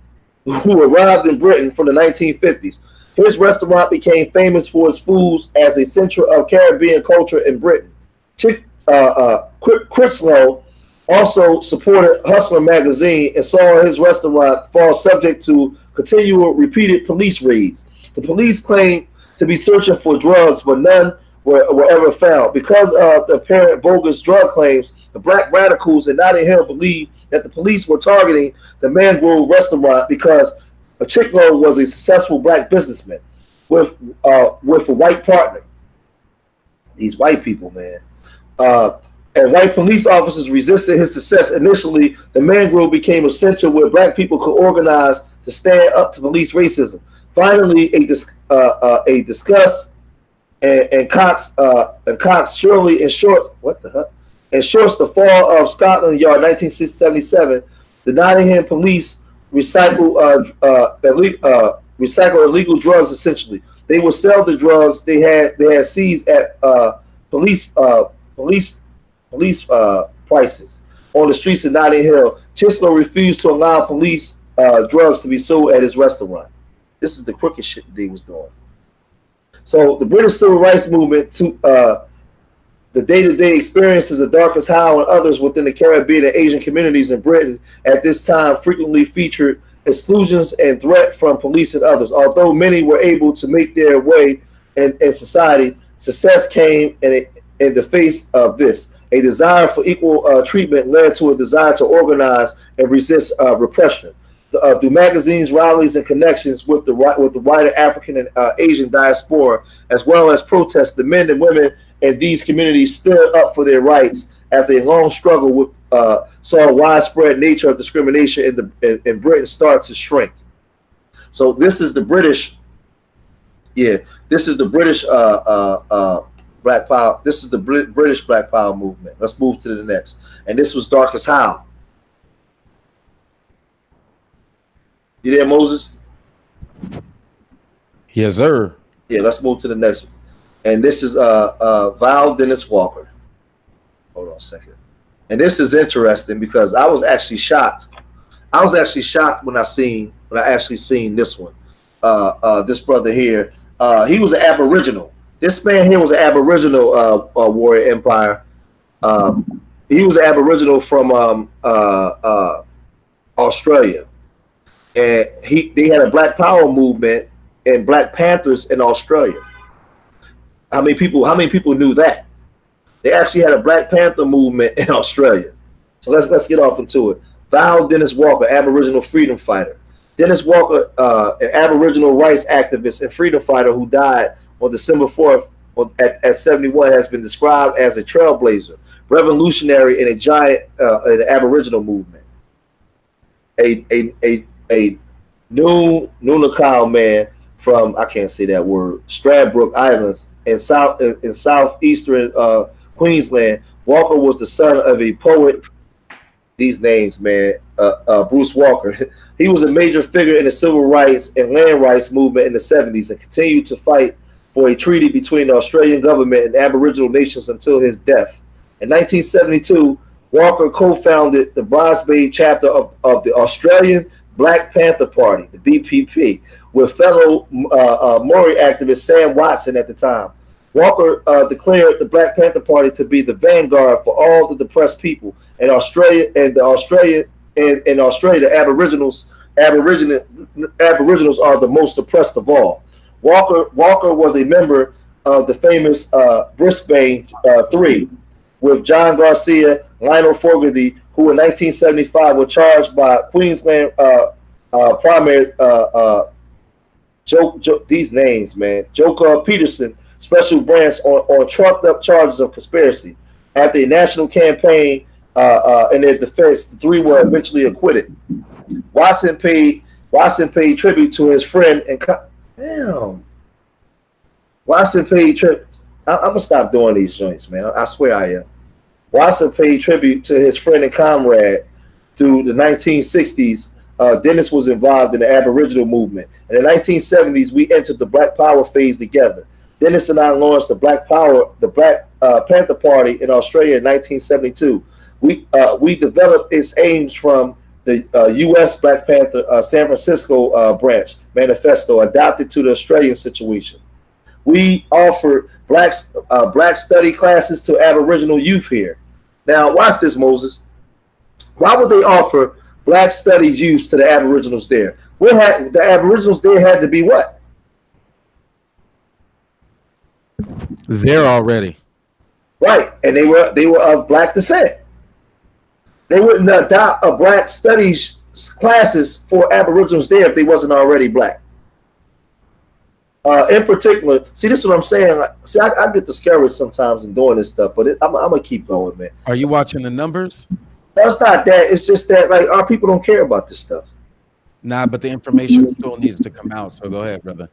Who arrived in Britain from the 1950s. His restaurant became famous for its foods as a center of Caribbean culture in Britain. Critchlow also supported Hustler magazine and saw his restaurant fall subject to continual repeated police raids. The police claimed to be searching for drugs, but none were ever found. Because of the apparent bogus drug claims, the black radicals in Notting Hill believed that the police were targeting the Mangrove Restaurant because Chickenlow was a successful black businessman with a white partner. These white people, man. And white police officers resisted his success. Initially, the Mangrove became a center where black people could organize to stand up to police racism. Finally, Cox Shirley ensures the fall of Scotland Yard 1977. The Nottingham police recycle illegal drugs. Essentially, they would sell the drugs they had seized at police prices on the streets of Notting Hill. Chislow refused to allow police drugs to be sold at his restaurant. This is the crooked shit that they was doing. So the British Civil Rights Movement, the day-to-day experiences of Darkest Howe and others within the Caribbean and Asian communities in Britain at this time frequently featured exclusions and threat from police and others. Although many were able to make their way in society, success came in the face of this. A desire for equal treatment led to a desire to organize and resist repression. Through magazines, rallies, and connections with the wider African and Asian diaspora, as well as protests, the men and women in these communities stood up for their rights after a long struggle saw widespread nature of discrimination in Britain start to shrink. So this is the British, this is the British Black Power. This is the British Black Power movement. Let's move to the next. And this was Darkest Howe. You there, Moses? Yes, sir. Yeah, let's move to the next one. And this is Val Dennis Walker. Hold on a second. And this is interesting because I was actually shocked. I was actually shocked when I actually seen this one. This brother here, he was an Aboriginal. This man here was an Aboriginal warrior empire. He was an Aboriginal from Australia. And they had a Black Power movement and Black Panthers in Australia. How many people knew that? They actually had a Black Panther movement in Australia. So let's get off into it. Val Dennis Walker, Aboriginal freedom fighter. Dennis Walker, an Aboriginal rights activist and freedom fighter who died on December 4th at 71, has been described as a trailblazer, revolutionary, and a giant in the Aboriginal movement. A Nunakal man from, I can't say that word, Stradbroke Islands in southeastern Queensland. Walker was the son of a poet. These names, man. Bruce Walker. He was a major figure in the civil rights and land rights movement in the 70s and continued to fight for a treaty between the Australian government and Aboriginal nations until his death. In 1972, Walker co-founded the Brisbane chapter of the Australian Black Panther Party, the BPP, with fellow Maori activist Sam Watson at the time. Walker declared the Black Panther Party to be the vanguard for all the depressed people in Australia, and in Australia, the Aboriginals are the most oppressed of all. Walker was a member of the famous Brisbane Three, with John Garcia, Lionel Fogarty, who in 1975 were charged by Queensland primary these names, man. Joker Peterson special branch on trumped up charges of conspiracy. After a national campaign in their defense, the three were eventually acquitted. Watson paid tribute to his friend and Watson paid tribute. I'm gonna stop doing these joints, man. I swear I am. Watson paid tribute to his friend and comrade through the 1960s. Dennis was involved in the Aboriginal movement. In the 1970s, we entered the Black Power phase together. Dennis and I launched the Black Panther Party in Australia in 1972. We developed its aims from the U.S. Black Panther San Francisco branch manifesto adapted to the Australian situation. We offered black study classes to Aboriginal youth here. Now, watch this, Moses. Why would they offer black studies youth to the Aboriginals there? The Aboriginals there had to be what? There already. Right, and they were of black descent. They wouldn't adopt a black studies classes for Aboriginals there if they wasn't already black. In particular, see, this is what I'm saying. See, I get discouraged sometimes in doing this stuff, but I'm gonna keep going, man. Are you watching the numbers? That's not that. It's just that, like, our people don't care about this stuff. Nah, but the information still needs to come out. So go ahead, brother.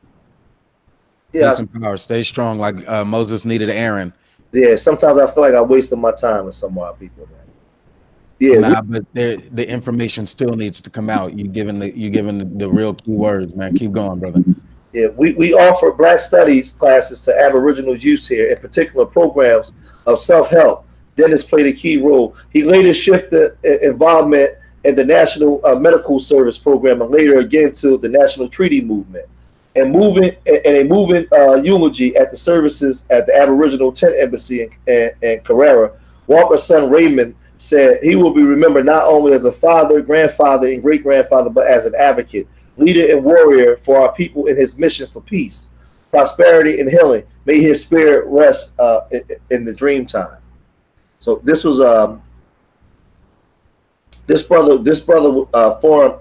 Yeah, power. Stay strong, like Moses needed Aaron. Yeah, sometimes I feel like I wasted my time with some of our people, man. Yeah, nah, but the information still needs to come out. You giving the real key words, man. Keep going, brother. Yeah, we offer black studies classes to Aboriginal youth here, in particular programs of self-help. Dennis played a key role. He later shifted involvement in the National Medical Service Program and later again to the National Treaty Movement. And a moving eulogy at the services at the Aboriginal Tent Embassy in Carrera, Walker's son Raymond said he will be remembered not only as a father, grandfather, and great-grandfather, but as an advocate, leader, and warrior for our people in his mission for peace, prosperity, and healing. May his spirit rest in the dream time. So this was this brother formed.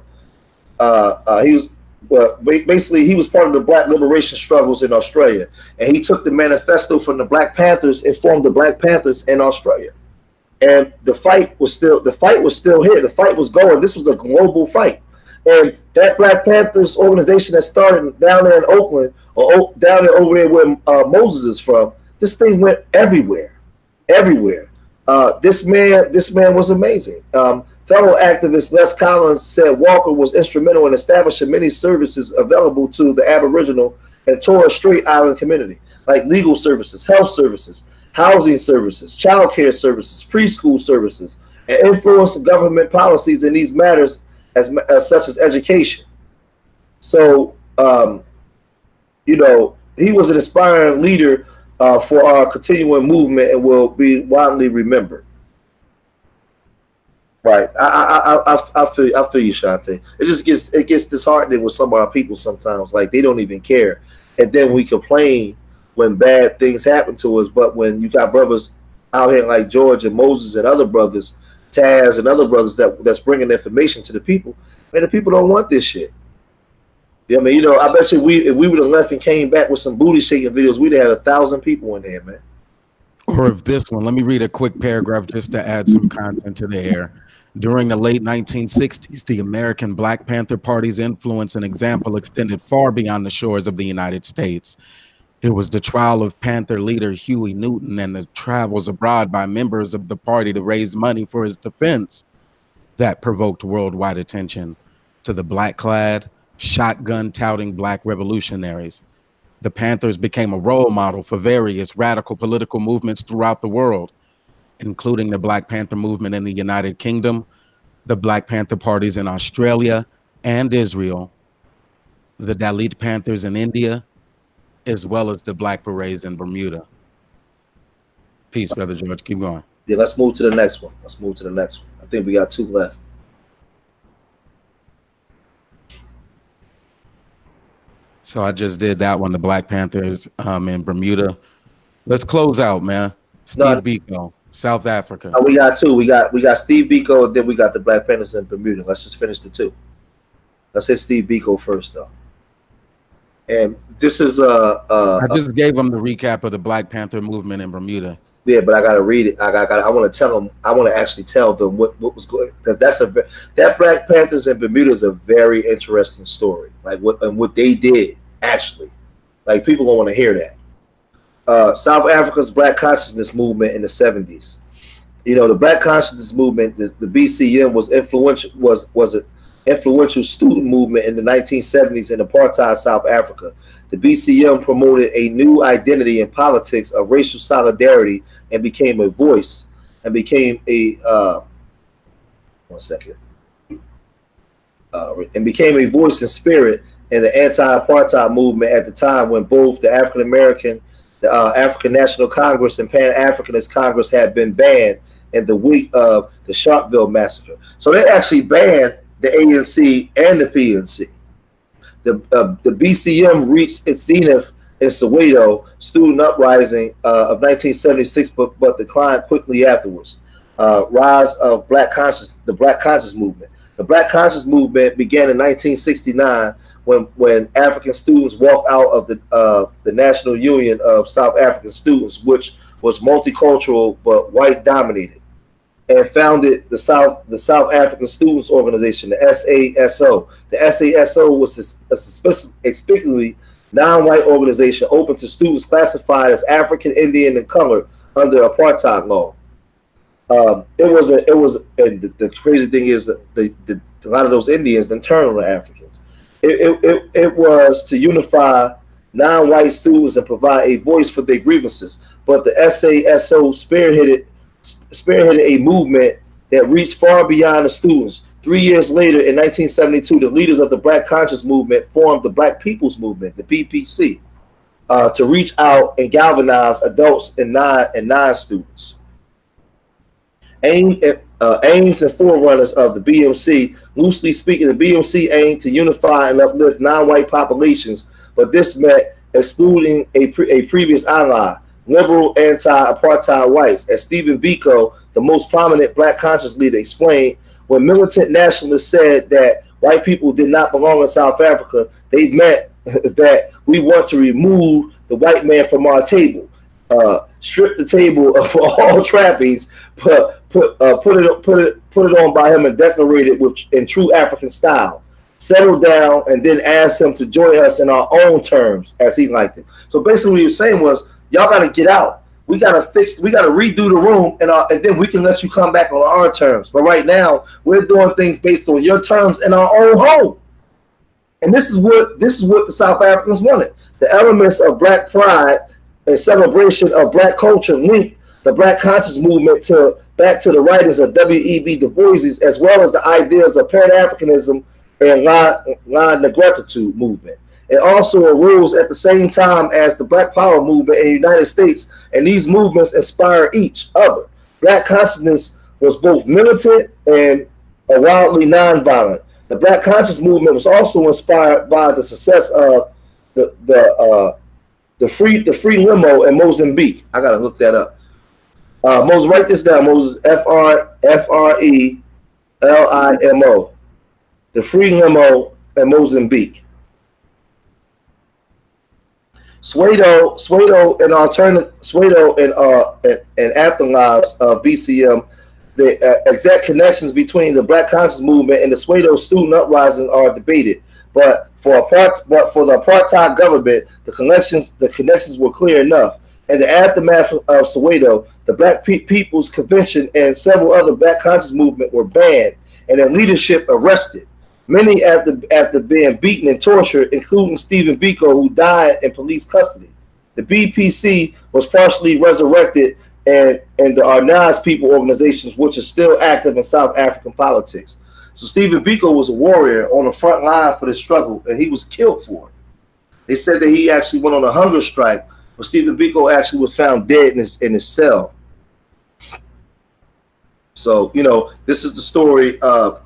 He was basically he was part of the Black liberation struggles in Australia, and he took the manifesto from the Black Panthers and formed the Black Panthers in Australia. And the fight was still here. The fight was going. This was a global fight. And that Black Panthers organization that started down there in Oakland, or down there over there where Moses is from, this thing went everywhere. This man was amazing. Fellow activist Les Collins said Walker was instrumental in establishing many services available to the Aboriginal and Torres Strait Island community, like legal services, health services, housing services, child care services, preschool services, and influenced government policies in these matters as such as education. So, he was an inspiring leader for our continuing movement and will be widely remembered. Right, I feel you, Shante. It gets disheartening with some of our people sometimes. Like, they don't even care, and then we complain when bad things happen to us. But when you got brothers out here like George and Moses and other brothers, Taz and other brothers that's bringing information to the people, man, the people don't want this shit. Yeah, I mean, you know, I bet you if we would have left and came back with some booty shaking videos, we'd have 1,000 people in there, man. Or if this one, let me read a quick paragraph just to add some content to the air. During the late 1960s, the American Black Panther Party's influence and example extended far beyond the shores of the United States. It was the trial of Panther leader Huey Newton and the travels abroad by members of the party to raise money for his defense that provoked worldwide attention to the black-clad, shotgun-touting black revolutionaries. The Panthers became a role model for various radical political movements throughout the world, including the Black Panther movement in the United Kingdom, the Black Panther parties in Australia and Israel, the Dalit Panthers in India, as well as the Black Berets in Bermuda. Peace, Brother George. Keep going. Yeah, let's move to the next one. I think we got 2 left. So I just did that one, the Black Panthers in Bermuda. Let's close out, man. Steve Biko, South Africa. We got 2. We got Steve Biko, and then we got the Black Panthers in Bermuda. Let's just finish the 2. Let's hit Steve Biko first, though. And this is I just gave them the recap of the Black Panther movement in Bermuda. Yeah, but I gotta read it. I want to tell them. I want to actually tell them what was going, because that Black Panthers in Bermuda is a very interesting story. Like what they did actually. Like people don't want to hear that. South Africa's Black consciousness movement in the 70s. You know, the Black consciousness movement, the BCM was an influential student movement in the 1970s in apartheid South Africa. The BCM promoted a new identity in politics of racial solidarity and became a voice and became a voice and spirit in the anti-apartheid movement at the time when both the African American, the African National Congress and Pan-Africanist Congress had been banned in the week of the Sharpeville massacre. So they actually banned the ANC and the PNC. The BCM reached its zenith in Soweto student uprising of 1976, but declined quickly afterwards. Rise of the Black Conscious movement. The Black Conscious movement began in 1969 when African students walked out of the National Union of South African Students, which was multicultural but white dominated, and founded the South African Students Organization, the SASO. The SASO was a specifically non-white organization open to students classified as African, Indian, and colored under apartheid law. And the crazy thing is that a lot of those Indians then turned on the Africans. It was to unify non-white students and provide a voice for their grievances. But the SASO spearheaded a movement that reached far beyond the students. 3 years later, in 1972, the leaders of the Black Conscious movement formed the Black People's Movement, the BPC, to reach out and galvanize adults and non-students. Aims and forerunners of the BMC. Loosely speaking, the BMC aimed to unify and uplift non-white populations, but this meant excluding a previous ally, liberal anti-apartheid whites. As Stephen Biko, the most prominent Black conscious leader, explained, when militant nationalists said that white people did not belong in South Africa, they meant that we want to remove the white man from our table, strip the table of all trappings, put it on by him and decorate it in true African style. Settle down and then ask him to join us in our own terms, as he liked it. So basically, what he was saying was, y'all got to get out. We got to redo the room, and then we can let you come back on our terms. But right now, we're doing things based on your terms in our own home. And this is what the South Africans wanted. The elements of Black pride and celebration of Black culture linked the Black conscious movement back to the writings of W.E.B. Du Bois, as well as the ideas of Pan-Africanism and La Negritude movement. It also arose at the same time as the Black Power movement in the United States, and these movements inspire each other. Black consciousness was both militant and wildly nonviolent. The Black conscious movement was also inspired by the success of the the free limo in Mozambique. I gotta look that up. Moses, write this down. Moses, FRELIMO. The free limo in Mozambique. Suedo and afterlives of BCM, the exact connections between the Black Conscious Movement and the Suedo student uprising are debated. But for the apartheid government, the connections were clear enough. In the aftermath of Soweto, the Black People's Convention and several other Black Conscious Movement were banned and their leadership arrested. Many after being beaten and tortured, including Stephen Biko, who died in police custody. The BPC was partially resurrected, and the Arnaz People organizations, which are still active in South African politics. So Stephen Biko was a warrior on the front line for this struggle, and he was killed for it. They said that he actually went on a hunger strike, but Stephen Biko actually was found dead in his cell. So, you know, this is the story of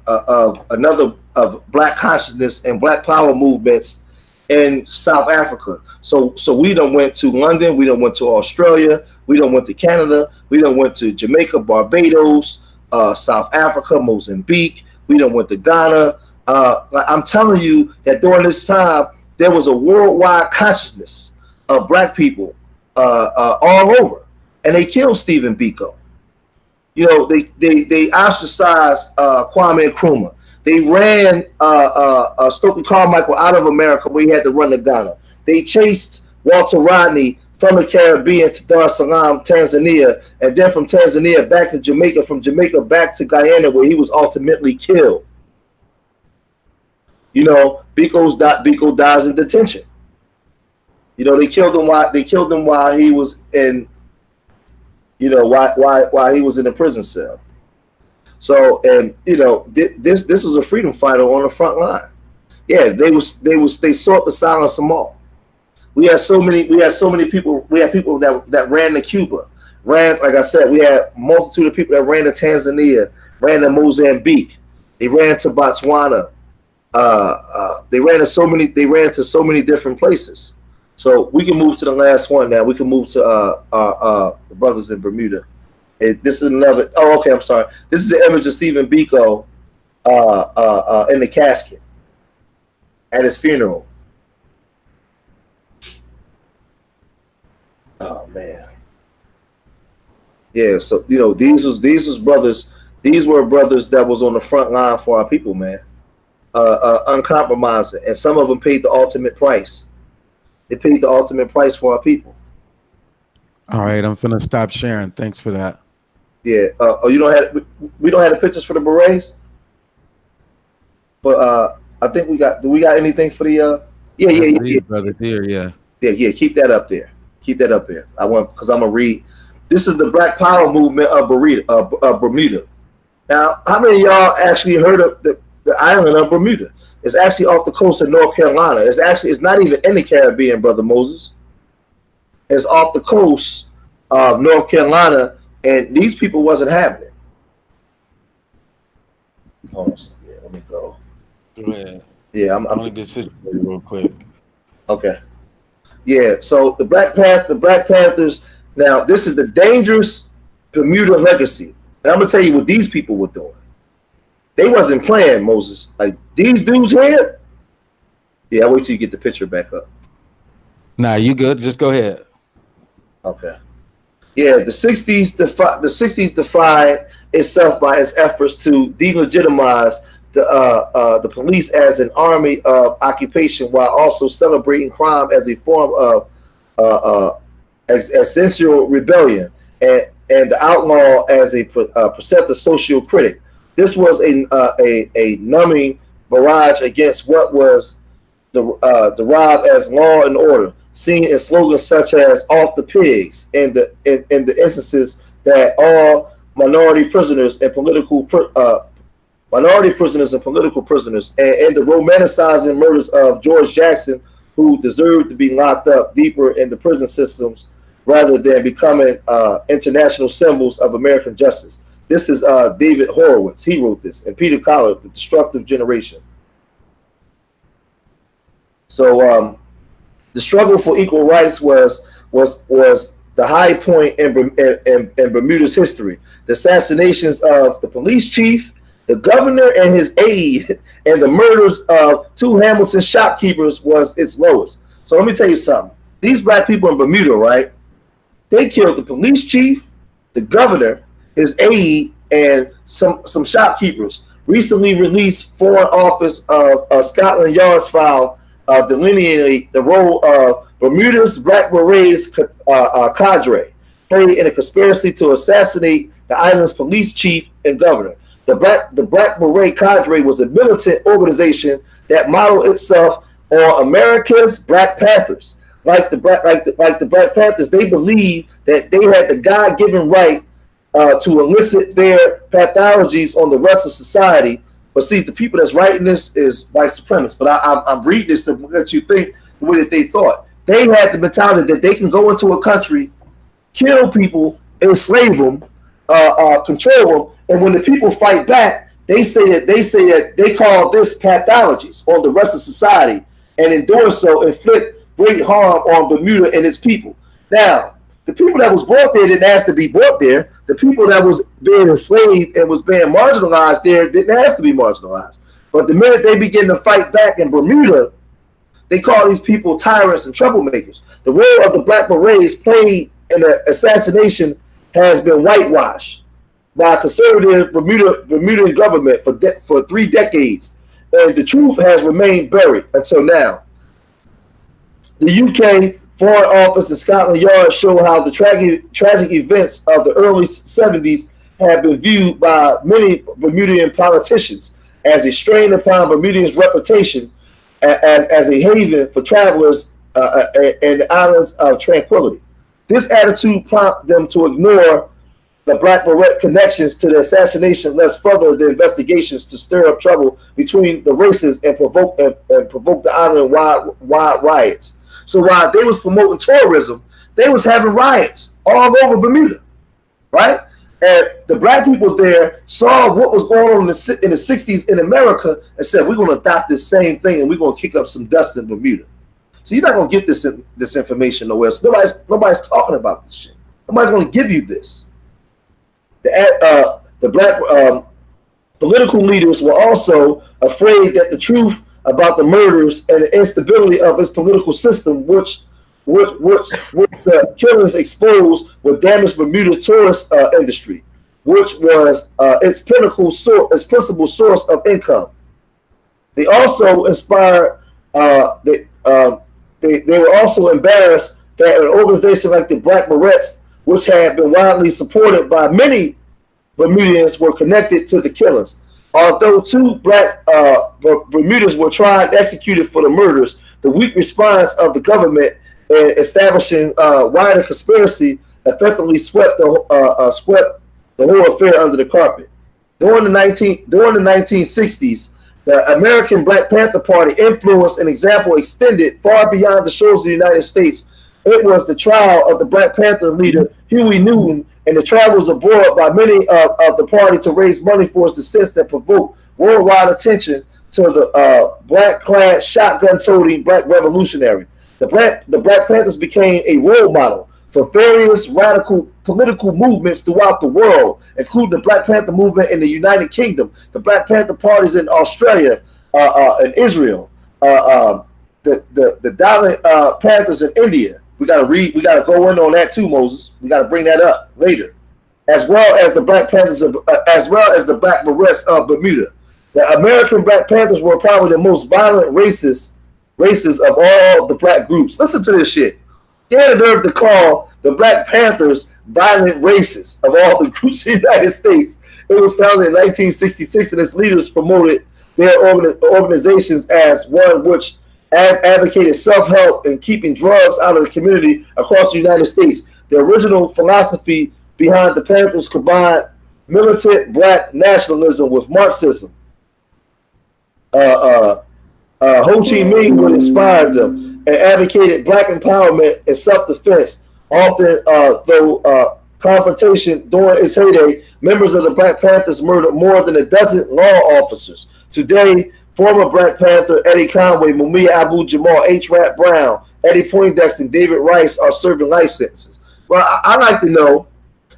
Black consciousness and Black power movements in South Africa. So we done went to London, we done went to Australia, we done went to Canada, we done went to Jamaica, Barbados, South Africa, Mozambique, we done went to Ghana. I'm telling you that during this time, there was a worldwide consciousness of Black people all over, and they killed Stephen Biko. You know, they ostracized Kwame Nkrumah. They ran Stokely Carmichael out of America where he had to run to Ghana. They chased Walter Rodney from the Caribbean to Dar es Salaam, Tanzania, and then from Tanzania back to Jamaica, from Jamaica back to Guyana, where he was ultimately killed. You know, Biko dies in detention. You know, they killed him while he was in, you know, while he was in a prison cell. So, and you know, this was a freedom fighter on the front line. Yeah, they sought to silence them all. We had so many people. We had people that ran to Cuba, like I said, we had a multitude of people that ran to Tanzania, ran to Mozambique, they ran to Botswana. They ran to so many different places. So we can move to the last one now. We can move to the brothers in Bermuda. This is another. Oh, okay. I'm sorry. This is the image of Stephen Biko in the casket at his funeral. Oh man. Yeah. So you know, these was brothers. These were brothers that was on the front line for our people, man. Uncompromising, and some of them paid the ultimate price. They paid the ultimate price for our people. All right, I'm finna stop sharing. Thanks for that. Yeah. We don't have the pictures for the berets, but I think we got. Do we got anything for the? Yeah. Brothers here, yeah. Yeah. Keep that up there. Keep that up there. I want, because I'm gonna read. This is the Black Power movement of Bermuda. Now, how many of y'all actually heard of the island of Bermuda? It's actually off the coast of North Carolina. It's not even in the Caribbean, Brother Moses. It's off the coast of North Carolina, and these people wasn't having it. Hold on, yeah, let me go. Go ahead. Yeah, I'm gonna get situated real quick. Okay. Yeah, so the Black Panthers. Now, this is the dangerous Bermuda legacy, and I'm gonna tell you what these people were doing. They wasn't playing, Moses. Like these dudes here. Yeah, I'll wait till you get the picture back up. Nah, you good? Just go ahead. Okay. Yeah, the 60s defined itself by its efforts to delegitimize the police as an army of occupation, while also celebrating crime as a form of essential rebellion, and the outlaw as a perceptive social critic. This was a numbing barrage against what was derived as law and order, seen in slogans such as "off the pigs," in the instances that all minority prisoners and political prisoners, and the romanticizing murders of George Jackson, who deserved to be locked up deeper in the prison systems rather than becoming international symbols of American justice. This is David Horowitz. He wrote this, and Peter Collard, The Destructive Generation. So The struggle for equal rights was the high point in Bermuda's history. The assassinations of the police chief, the governor and his aide, and the murders of two Hamilton shopkeepers was its lowest. So let me tell you something. These black people in Bermuda, right? They killed the police chief, the governor, his aide, and some shopkeepers. Recently released Foreign Office of Scotland Yard's file delineating the role of Bermuda's Black Berets Cadre played in a conspiracy to assassinate the island's police chief and governor. The Black Beret Cadre was a militant organization that modeled itself on America's Black Panthers. Like the Black Panthers, they believed that they had the God-given right to elicit their pathologies on the rest of society. But see, the people that's writing this is white supremacists. But I'm reading this to let you think the way that they thought. They had the mentality that they can go into a country, kill people, enslave them, control them, and when the people fight back, they say that they call this pathologies on the rest of society, and in doing so, inflict great harm on Bermuda and its people. Now, the people that was brought there didn't ask to be brought there. The people that was being enslaved and was being marginalized there didn't ask to be marginalized. But the minute they begin to fight back in Bermuda, they call these people tyrants and troublemakers. The role of the Black Berets played in the assassination has been whitewashed by a conservative Bermudan government for 3 decades, and the truth has remained buried until now. The UK Foreign Office and Scotland Yard show how the tragic events of the early 70s have been viewed by many Bermudian politicians as a strain upon Bermudians' reputation as a haven for travelers and the islands of tranquility. This attitude prompted them to ignore the Black Beret connections to the assassination, lest further the investigations to stir up trouble between the races and provoke the island-wide riots. So while they was promoting tourism, they was having riots all over Bermuda, right? And the black people there saw what was going on in the 60s in America and said, we're going to adopt this same thing and we're going to kick up some dust in Bermuda. So you're not going to get this information nowhere else. Nobody's talking about this shit. Nobody's going to give you this. The black political leaders were also afraid that the truth about the murders and the instability of its political system, which the killings exposed, would damage Bermuda tourist industry, which was its principal source of income. They also inspired. They were also embarrassed that an organization like the Black Berets, which had been widely supported by many Bermudians, were connected to the killings. Although 2 black Bermudians were tried and executed for the murders, the weak response of the government in establishing wider conspiracy effectively swept the whole affair under the carpet. During the 1960s, the American Black Panther Party influence and example extended far beyond the shores of the United States. It was the trial of the Black Panther leader, Huey Newton, and the travels abroad by many of the party to raise money for its dissents that provoked worldwide attention to the black-clad, shotgun-toting black revolutionary. The Black Panthers became a role model for various radical political movements throughout the world, including the Black Panther movement in the United Kingdom, the Black Panther parties in Australia and Israel, the Dalit Panthers in India. We gotta go in on that too, Moses. We gotta bring that up later, as well as the Black Panthers, as well as the Black Berets of Bermuda. The American Black Panthers were probably the most violent races of all the black groups. Listen to this shit. They had the nerve to call the Black Panthers violent races of all the groups in the United States. It was founded in 1966, and its leaders promoted their organizations as one which advocated self-help and keeping drugs out of the community across the United States. The original philosophy behind the Panthers combined militant black nationalism with Marxism. Ho Chi Minh would inspire them and advocated black empowerment and self-defense. Often, though confrontation during its heyday, members of the Black Panthers murdered more than a dozen law officers. Today, former Black Panther Eddie Conway, Mumia Abu-Jamal, H. Rap Brown, Eddie Poindexter, and David Rice are serving life sentences. Well, I'd like to know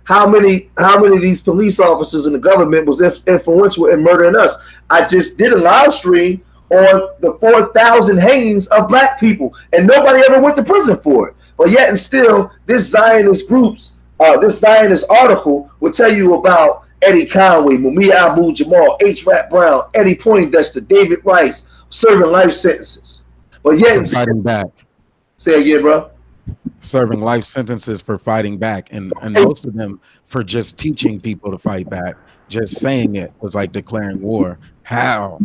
how many of these police officers in the government was influential in murdering us. I just did a live stream on the 4,000 hangings of black people, and nobody ever went to prison for it. But yet and still, this Zionist this Zionist article will tell you about Eddie Conway, Mumia Abu-Jamal, H. Rap Brown, Eddie Poindexter, David Rice serving life sentences. But yet and fighting back. Say again, bro. Serving life sentences for fighting back, and most of them for just teaching people to fight back. Just saying it was like declaring war. How?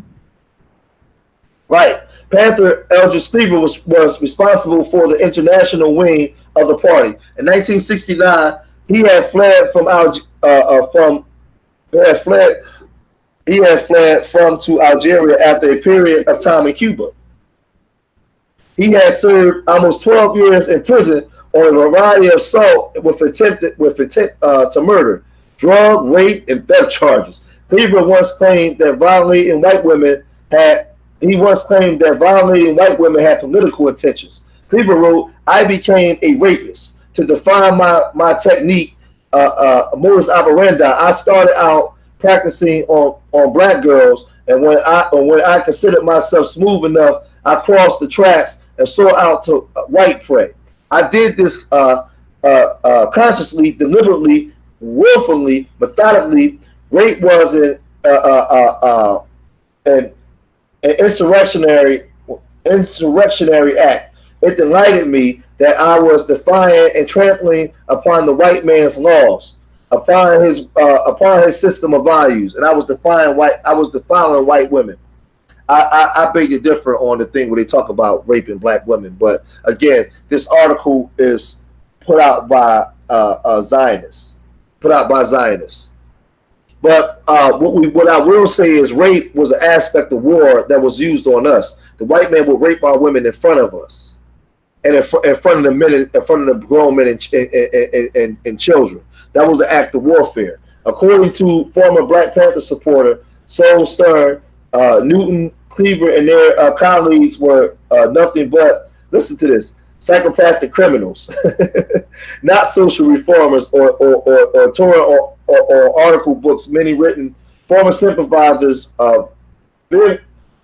Right. Panther Eldridge Cleaver was responsible for the international wing of the party. In 1969, he had fled to Algeria after a period of time in Cuba. He had served almost 12 years in prison on a variety of assault with intent to murder, drug, rape, and theft charges. Cleaver once claimed that violating white women had political intentions. Cleaver wrote, "I became a rapist. To define my technique, modus operandi, I started out practicing on black girls, and when I considered myself smooth enough, I crossed the tracks and sought out to white prey. I did this consciously, deliberately, willfully, methodically. Rape was an insurrectionary act. It delighted me that I was defying and trampling upon the white man's laws, upon his system of values, and I was defiling white women." I beg to differ on the thing where they talk about raping black women, but again, this article is put out by Zionists. But what I will say is rape was an aspect of war that was used on us. The white man would rape our women in front of us, and in front of the men, in front of the grown men and children. That was an act of warfare. According to former Black Panther supporter Sol Stern, Newton, Cleaver, and their colleagues were nothing but, listen to this, psychopathic criminals, not social reformers or Torah or article books. Many written former sympathizers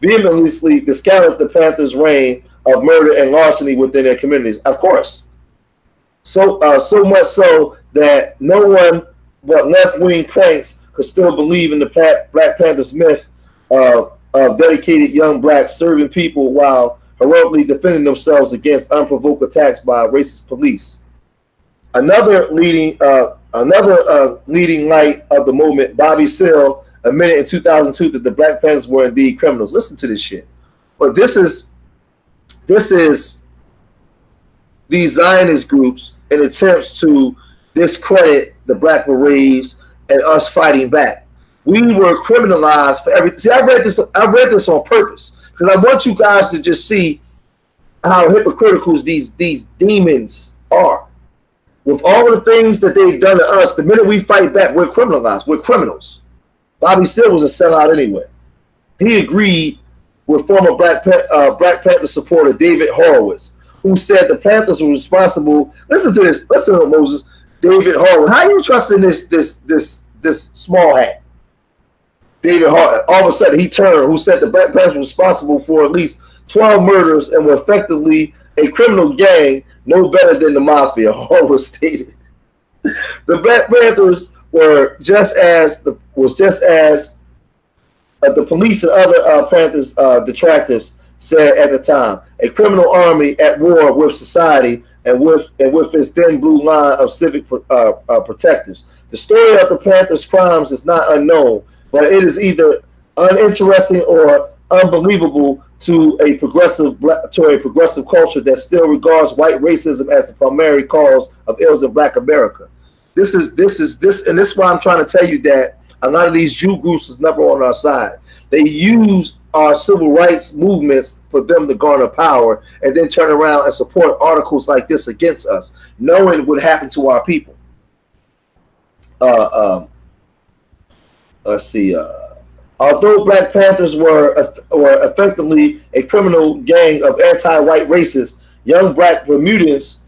vehemently discounted the Panthers' reign of murder and larceny within their communities. Of course, so much so that no one but left-wing cranks could still believe in the Black Panthers myth of dedicated young blacks serving people while heroically defending themselves against unprovoked attacks by racist police. Another leading light of the movement, Bobby Seale, admitted in 2002 that the Black Panthers were indeed criminals. Listen to this shit. But this is these Zionist groups in attempts to discredit the Black Berets and us fighting back. We were criminalized for everything. See, I read this on purpose because I want you guys to just see how hypocritical these demons are. With all the things that they've done to us, the minute we fight back, we're criminalized. We're criminals. Bobby Seale was a sellout anyway. He agreed with former Black Panther supporter David Horowitz, who said the Panthers were responsible. Listen to this. Listen to Moses. David Horowitz. How are you trusting this small hat? David Horowitz. All of a sudden he turned. Who said the Black Panthers were responsible for at least 12 murders and were effectively a criminal gang, no better than the mafia. Horowitz stated. The Black Panthers were just as the police and other Panthers detractors said at the time, a criminal army at war with society and with its thin blue line of civic protectors. The story of the Panthers' crimes is not unknown, but it is either uninteresting or unbelievable to a progressive culture that still regards white racism as the primary cause of ills in Black America. This is why I'm trying to tell you that a lot of these Jew groups is never on our side. They use our civil rights movements for them to garner power and then turn around and support articles like this against us, knowing what happened to our people. Let's see. Although Black Panthers were effectively a criminal gang of anti-white racists, young black Bermudians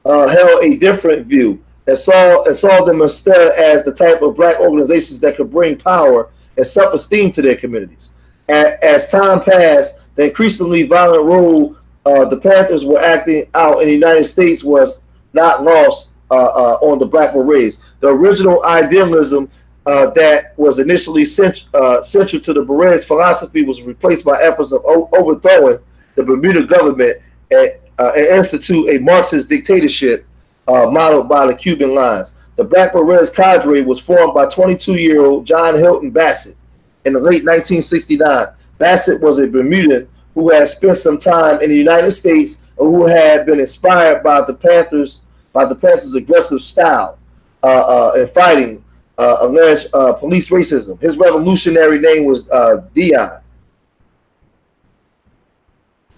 held a different view and saw them instead as the type of black organizations that could bring power and self-esteem to their communities. As time passed, the increasingly violent role the Panthers were acting out in the United States was not lost on the Black Berets. The original idealism that was initially central to the Berets philosophy was replaced by efforts of overthrowing the Bermuda government and institute a Marxist dictatorship modeled by the Cuban lines. The Black Berets Cadre was formed by 22-year-old John Hilton Bassett in the late 1969. Bassett was a Bermudan who had spent some time in the United States and who had been inspired by the Panthers' aggressive style in fighting alleged police racism. His revolutionary name was Dion.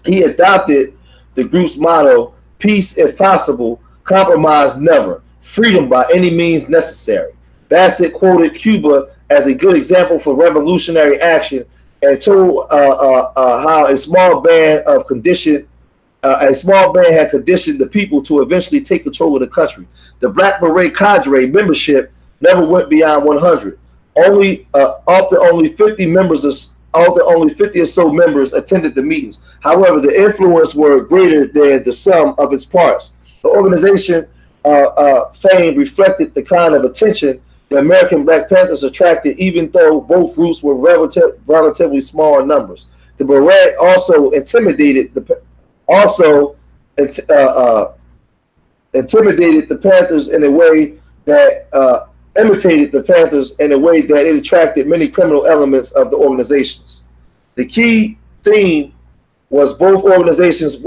He adopted the group's motto, peace if possible, compromise never, freedom by any means necessary. Bassett quoted Cuba as a good example for revolutionary action and told how a small band had conditioned the people to eventually take control of the country. The Black Beret Cadre membership never went beyond 100. Often only 50 or so members attended the meetings. However, the influence were greater than the sum of its parts. The organization fame reflected the kind of attention the American Black Panthers attracted, even though both groups were relatively small in numbers. The Beret also intimidated the Panthers in a way that imitated the Panthers in a way that it attracted many criminal elements of the organizations. The key theme was both organizations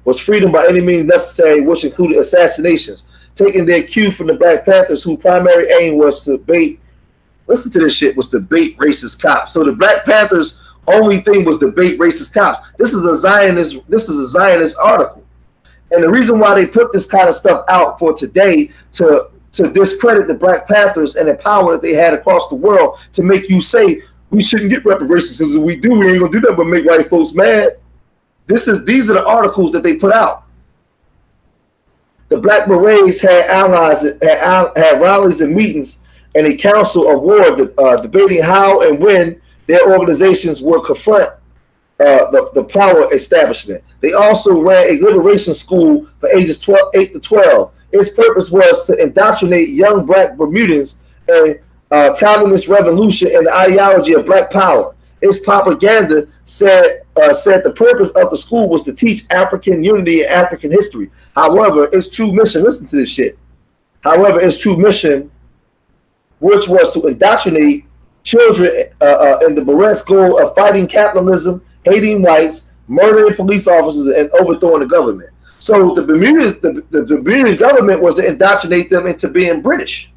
was freedom by any means necessary, which included assassinations, taking their cue from the Black Panthers, whose primary aim was to bait racist cops. So the Black Panthers' only thing was to bait racist cops. This is a Zionist article. And the reason why they put this kind of stuff out for today to discredit the Black Panthers and the power that they had across the world, to make you say we shouldn't get reparations, because if we do, we ain't gonna do that but make white folks mad. These are the articles that they put out. The Black Berets had allies, had rallies and meetings, and a council of war debating how and when their organizations would confront the power establishment. They also ran a liberation school for ages 8 to 12. Its purpose was to indoctrinate young Black Bermudans in communist revolution and the ideology of Black power. Its propaganda said the purpose of the school was to teach African unity and African history. However, its true mission, listen to this shit. However, its true mission, which was to indoctrinate children in the Beret's goal of fighting capitalism, hating whites, murdering police officers, and overthrowing the government. So the Bermudan government was to indoctrinate them into being British.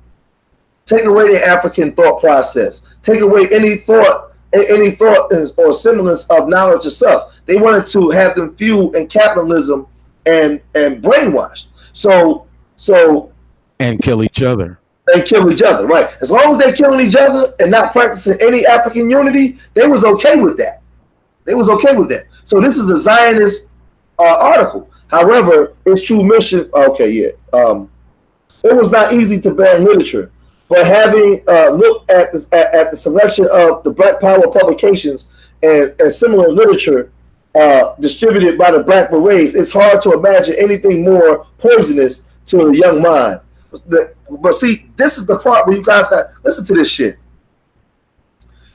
Take away their African thought process. Take away any thought or semblance of knowledge of self. They wanted to have them fueled in capitalism and brainwashed. And kill each other. And kill each other, right? As long as they're killing each other and not practicing any African unity, they was okay with that. So this is a Zionist article. However, its true mission, it was not easy to ban literature. But having looked at the selection of the Black Power publications and similar literature distributed by the Black Berets, it's hard to imagine anything more poisonous to a young mind. But see, this is the part where you guys got listen to this shit.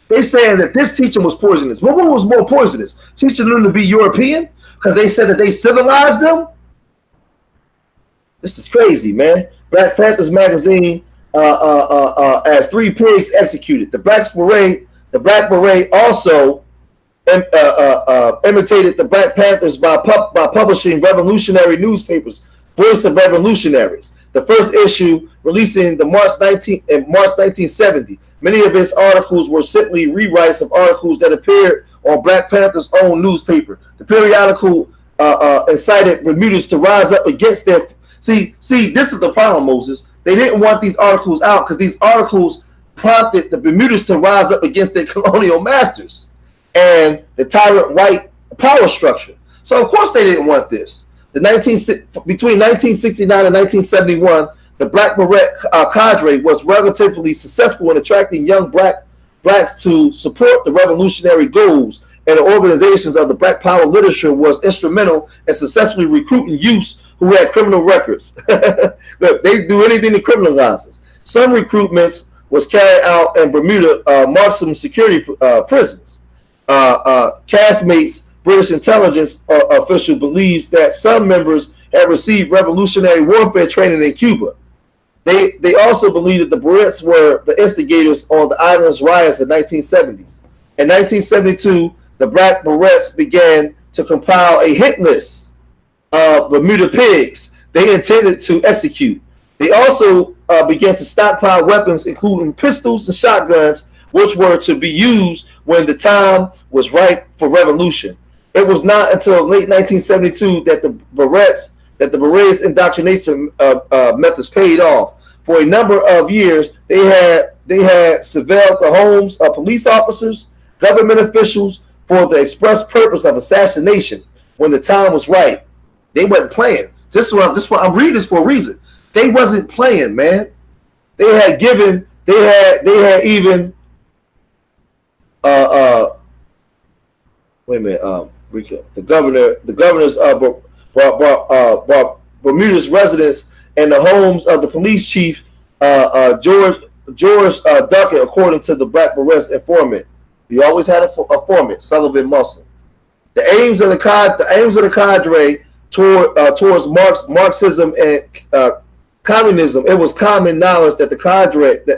They saying that this teaching was poisonous. But what was more poisonous? Teaching them to be European because they said that they civilized them? This is crazy, man. Black Panthers magazine as 3 pigs executed. The Black Beret also imitated the Black Panthers by publishing revolutionary newspapers, Voice of Revolutionaries. The first issue released in March 1970. Many of its articles were simply rewrites of articles that appeared on Black Panthers' own newspaper. The periodical incited Bermudans to rise up against their. See, this is the problem, Moses. They didn't want these articles out because these articles prompted the Bermudans to rise up against their colonial masters and the tyrant white power structure. So of course they didn't want this. Between 1969 and 1971, the Black Beret Cadre was relatively successful in attracting young blacks to support the revolutionary goals, and the organizations of the Black Power literature was instrumental in successfully recruiting youths who had criminal records. Look, they do anything to criminalize us. Some recruitments was carried out in Bermuda maximum security prisons. Castmates British intelligence official believes that some members had received revolutionary warfare training in Cuba. They also believe that the Berets were the instigators on the island's riots in the 1970s. In 1972, the Black Berets began to compile a hit list of Bermuda pigs they intended to execute. They also began to stockpile weapons, including pistols and shotguns, which were to be used when the time was ripe for revolution. It was not until late 1972 that the Berets indoctrination methods paid off. For a number of years, they had surveilled the homes of police officers, government officials, for the express purpose of assassination when the time was right. They wasn't playing. This is what I'm reading this for a reason. They wasn't playing, man. They had even wait a minute, the governors Bermuda's residence and the homes of the police chief George Duckett, according to the Black Berets informant. He always had a foreman, Sullivan Muslim. The aims of the cadre towards Marxism and communism. It was common knowledge that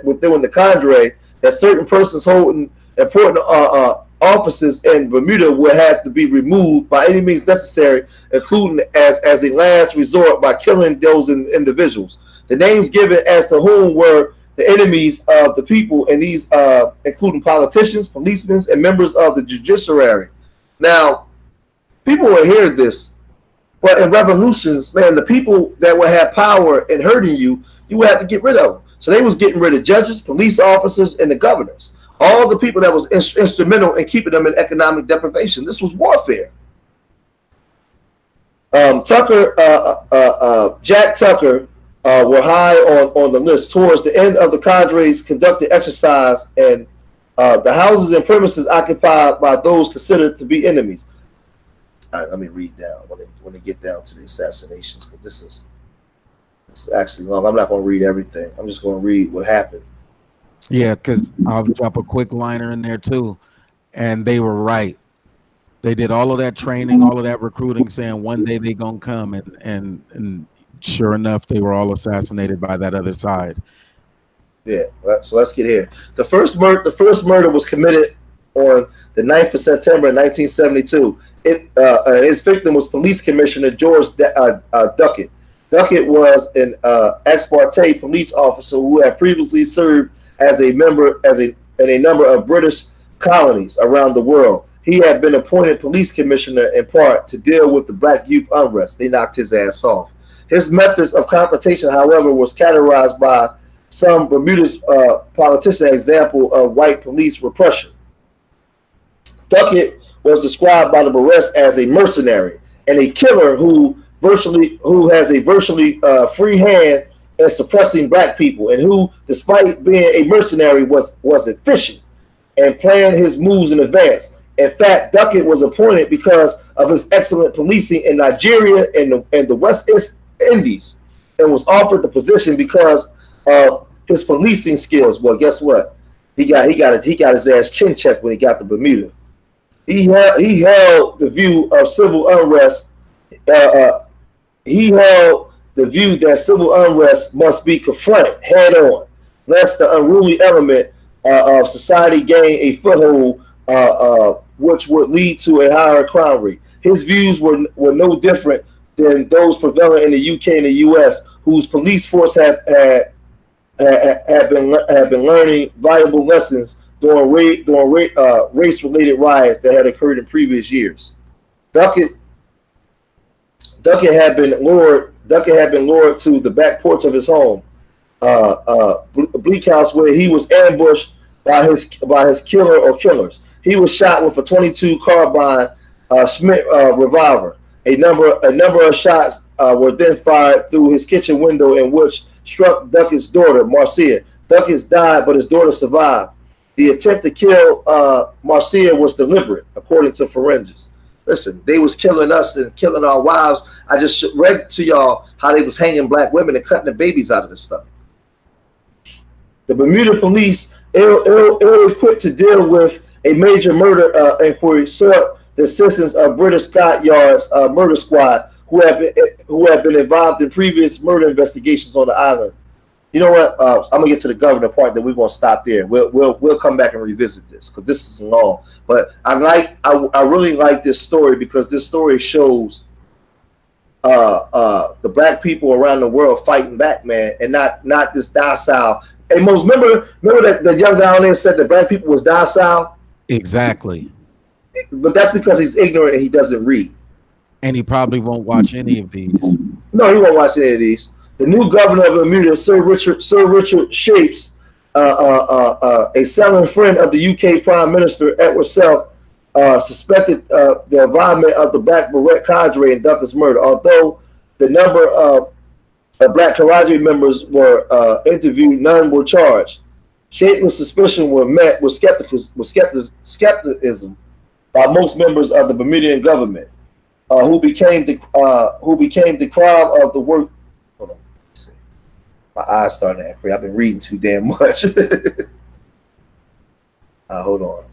within the cadre that certain persons holding important offices in Bermuda would have to be removed by any means necessary, including as a last resort by killing those individuals. The names given as to whom were the enemies of the people, and these including politicians, policemen, and members of the judiciary. Now, people will hear this, but in revolutions, man, the people that would have power in hurting you, you would have to get rid of them. So they was getting rid of judges, police officers, and the governors. All the people that was instrumental in keeping them in economic deprivation. This was warfare. Jack Tucker were high on the list. Towards the end of the cadres conducted exercise, and the houses and premises occupied by those considered to be enemies. All right, let me read down when they get down to the assassinations, because this is actually long. I'm not going to read everything. I'm just going to read what happened. Yeah, because I'll drop a quick liner in there too. And they were right. They did all of that training, all of that recruiting, saying one day they gonna come, and sure enough, they were all assassinated by that other side. Yeah, so let's get here. The first murder was committed on the 9th of September 1972. His victim was Police Commissioner George Duckett. Duckett was an ex parte police officer who had previously served as a member in a number of British colonies around the world. He had been appointed police commissioner in part to deal with the black youth unrest. They knocked his ass off. His methods of confrontation, however, was categorized by some Bermuda's politicians as an example of white police repression. Duckett was described by the Berets as a mercenary and a killer who has a virtually free hand in suppressing black people, and who, despite being a mercenary, was efficient and planned his moves in advance. In fact, Duckett was appointed because of his excellent policing in Nigeria and the West Indies, and was offered the position because of his policing skills. Well, guess what? He got his ass chin checked when he got to Bermuda. He held the view of civil unrest. He held the view that civil unrest must be confronted head on, lest the unruly element of society gain a foothold, which would lead to a higher crime rate. His views were no different than those prevalent in the UK and the US, whose police force had been learning valuable lessons during race-related riots that had occurred in previous years. Duckett had been lured to the back porch of his home, Bleak House, where he was ambushed by his killer or killers. He was shot with a .22 carbine Schmidt revolver. A number of shots were then fired through his kitchen window, in which struck Duckett's daughter, Marcia. Duckett died, but his daughter survived. The attempt to kill Marcia was deliberate, according to forensics. Listen, they was killing us and killing our wives. I just read to y'all how they was hanging black women and cutting the babies out of the stomach. The Bermuda police, ill-equipped to deal with a major murder inquiry, sought the assistance of British Scotland Yard's murder squad, who have been involved in previous murder investigations on the island. You know what? I'm gonna get to the governor part. That we're gonna stop there. We'll come back and revisit this because this is long. But I really like this story because this story shows the black people around the world fighting back, man, and not this docile. And most remember that the young guy on there said that black people was docile. Exactly. But that's because he's ignorant and he doesn't read. And he probably won't watch any of these. No, he won't watch any of these. The new governor of Bermuda, Sir Richard Shapes, a selling friend of the UK Prime Minister Edward Self, suspected the involvement of the Black Beret Cadre in Duckett's murder. Although the number of Black Cadre members were interviewed, none were charged. Shapes' suspicion were met with skepticism by most members of the Bermudian government, who became the crime of the work. Hold on, let's see. My eyes starting to act crazy. I've been reading too damn much. Hold on.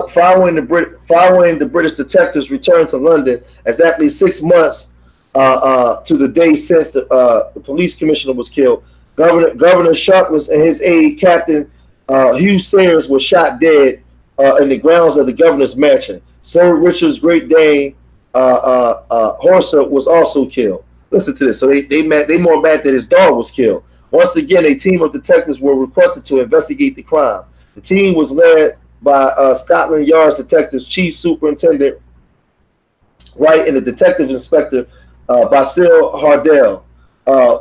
Following the British detectives returned to London, exactly 6 months to the day since the police commissioner was killed, Governor Sharpless and his aide, Captain Hugh Sayers, were shot dead in the grounds of the governor's mansion. Sir Richard's Great Dane, Horsa, was also killed. Listen to this. So they more mad that his dog was killed. Once again, a team of detectives were requested to investigate the crime. The team was led by Scotland Yard's detectives, Chief Superintendent Wright, and the detective inspector Basil Hardell,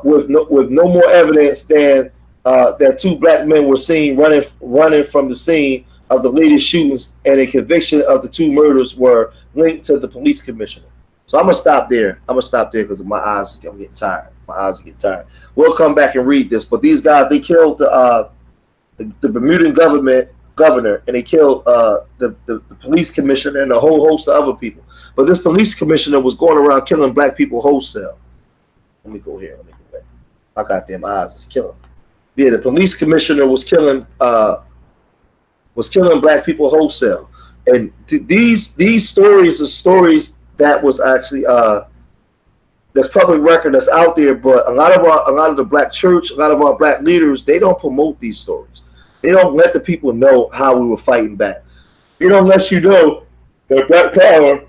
with no more evidence than that 2 black men were seen running from the scene of the latest shootings, and a conviction of the 2 murders were linked to the police commissioner. So I'm gonna stop there. Because I'm getting tired. My eyes are getting tired. We'll come back and read this. But these guys, they killed the Bermudan governor, and they killed the police commissioner and a whole host of other people. But this police commissioner was going around killing black people wholesale. Let me go here. Let me go back. My goddamn eyes is killing me. Yeah, the police commissioner was killing black people wholesale. And these stories are stories that was actually that's public record that's out there. But a lot of the black church, a lot of our black leaders, they don't promote these stories. They don't let the people know how we were fighting back. They don't let you know that Black Power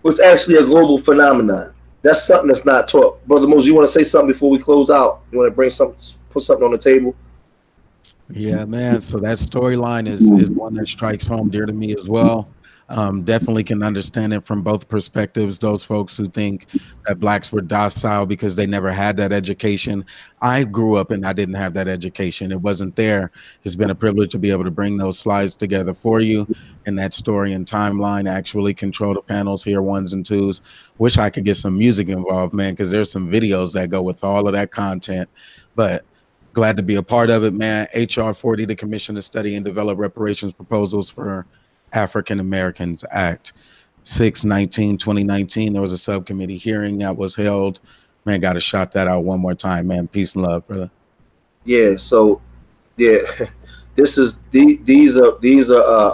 was actually a global phenomenon. That's something that's not taught. Brother Moses, you want to say something before we close out? You want to put something on the table? Yeah, man. So that storyline is one that strikes home dear to me as well. Definitely can understand it from both perspectives. Those folks who think that blacks were docile because they never had that education. I grew up and I didn't have that education. It wasn't there. It's been a privilege to be able to bring those slides together for you, and that story and timeline, actually control the panels here, 1s and 2s. Wish I could get some music involved, man, because there's some videos that go with all of that content. But glad to be a part of it, man. HR 40, the Commission to Study and Develop Reparations Proposals for African Americans Act. 6/19/2019, there was a subcommittee hearing that was held. Man, gotta shout that out one more time, man. Peace and love, brother. Yeah, so yeah, these are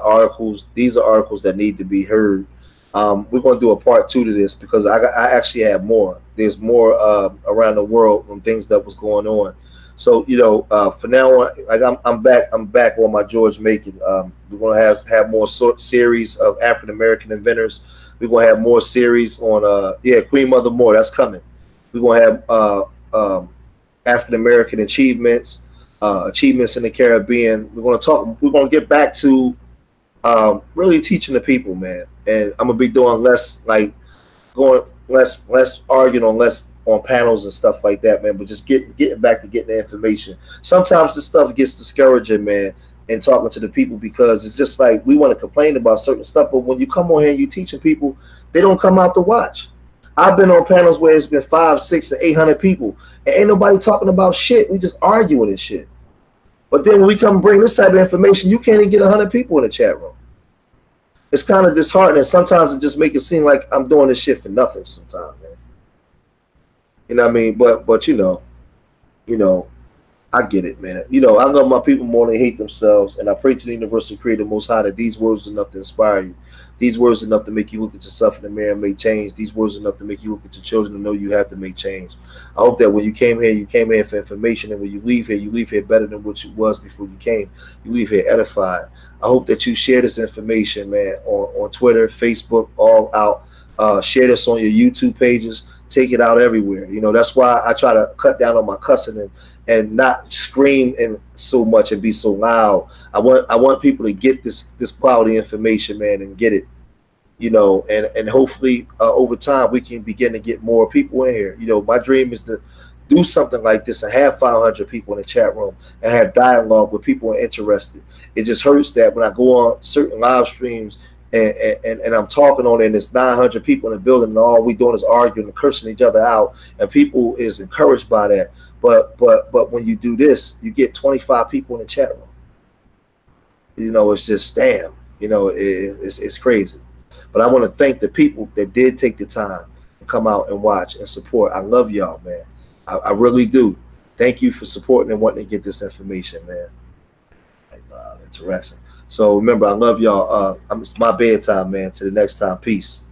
articles. These are articles that need to be heard. We're going to do a part 2 to this because I actually have more. There's more around the world from things that was going on. So for now on, like I'm back on my George Macon. We're gonna have more series of African American inventors. We're gonna have more series on Queen Mother Moore. That's coming. We're gonna have African American achievements in the Caribbean. We're gonna get back to really teaching the people, man. And I'm gonna be doing less arguing on on panels and stuff like that, man, but just getting back to getting the information. Sometimes this stuff gets discouraging, man, and talking to the people, because it's just like we want to complain about certain stuff, but when you come on here and you teaching people, they don't come out to watch. I've been on panels where it's been 5, 6, and 800 people, and ain't nobody talking about shit. We just arguing and shit. But then when we come bring this type of information, you can't even get 100 people in the chat room. It's kind of disheartening. Sometimes it just make it seem like I'm doing this shit for nothing. Sometimes, man. You know what I mean? But you know, I get it, man. You know, I love my people more than they hate themselves, and I pray to the universal creator, Most High, that these words are enough to inspire you. These words are enough to make you look at yourself in the mirror and make change. These words are enough to make you look at your children and know you have to make change. I hope that when you came here for information, and when you leave here better than what you was before you came. You leave here edified. I hope that you share this information, man, on Twitter, Facebook, all out. Share this on your YouTube pages. Take it out everywhere. You know, that's why I try to cut down on my cussing and not scream and so much and be so loud. I want people to get this quality information, man, and get it. You know, and hopefully over time we can begin to get more people in here. You know, my dream is to do something like this and have 500 people in the chat room and have dialogue with people who are interested. It just hurts that when I go on certain live streams and I'm talking on it and it's 900 people in the building and all we doing is arguing and cursing each other out, and people is encouraged by that. But when you do this, you get 25 people in the chat room. You know, it's just damn. You know, it's crazy. But I want to thank the people that did take the time to come out and watch and support. I love y'all, man. I really do. Thank you for supporting and wanting to get this information, man. Interaction. So remember, I love y'all. It's my bedtime, man. Till the next time. Peace.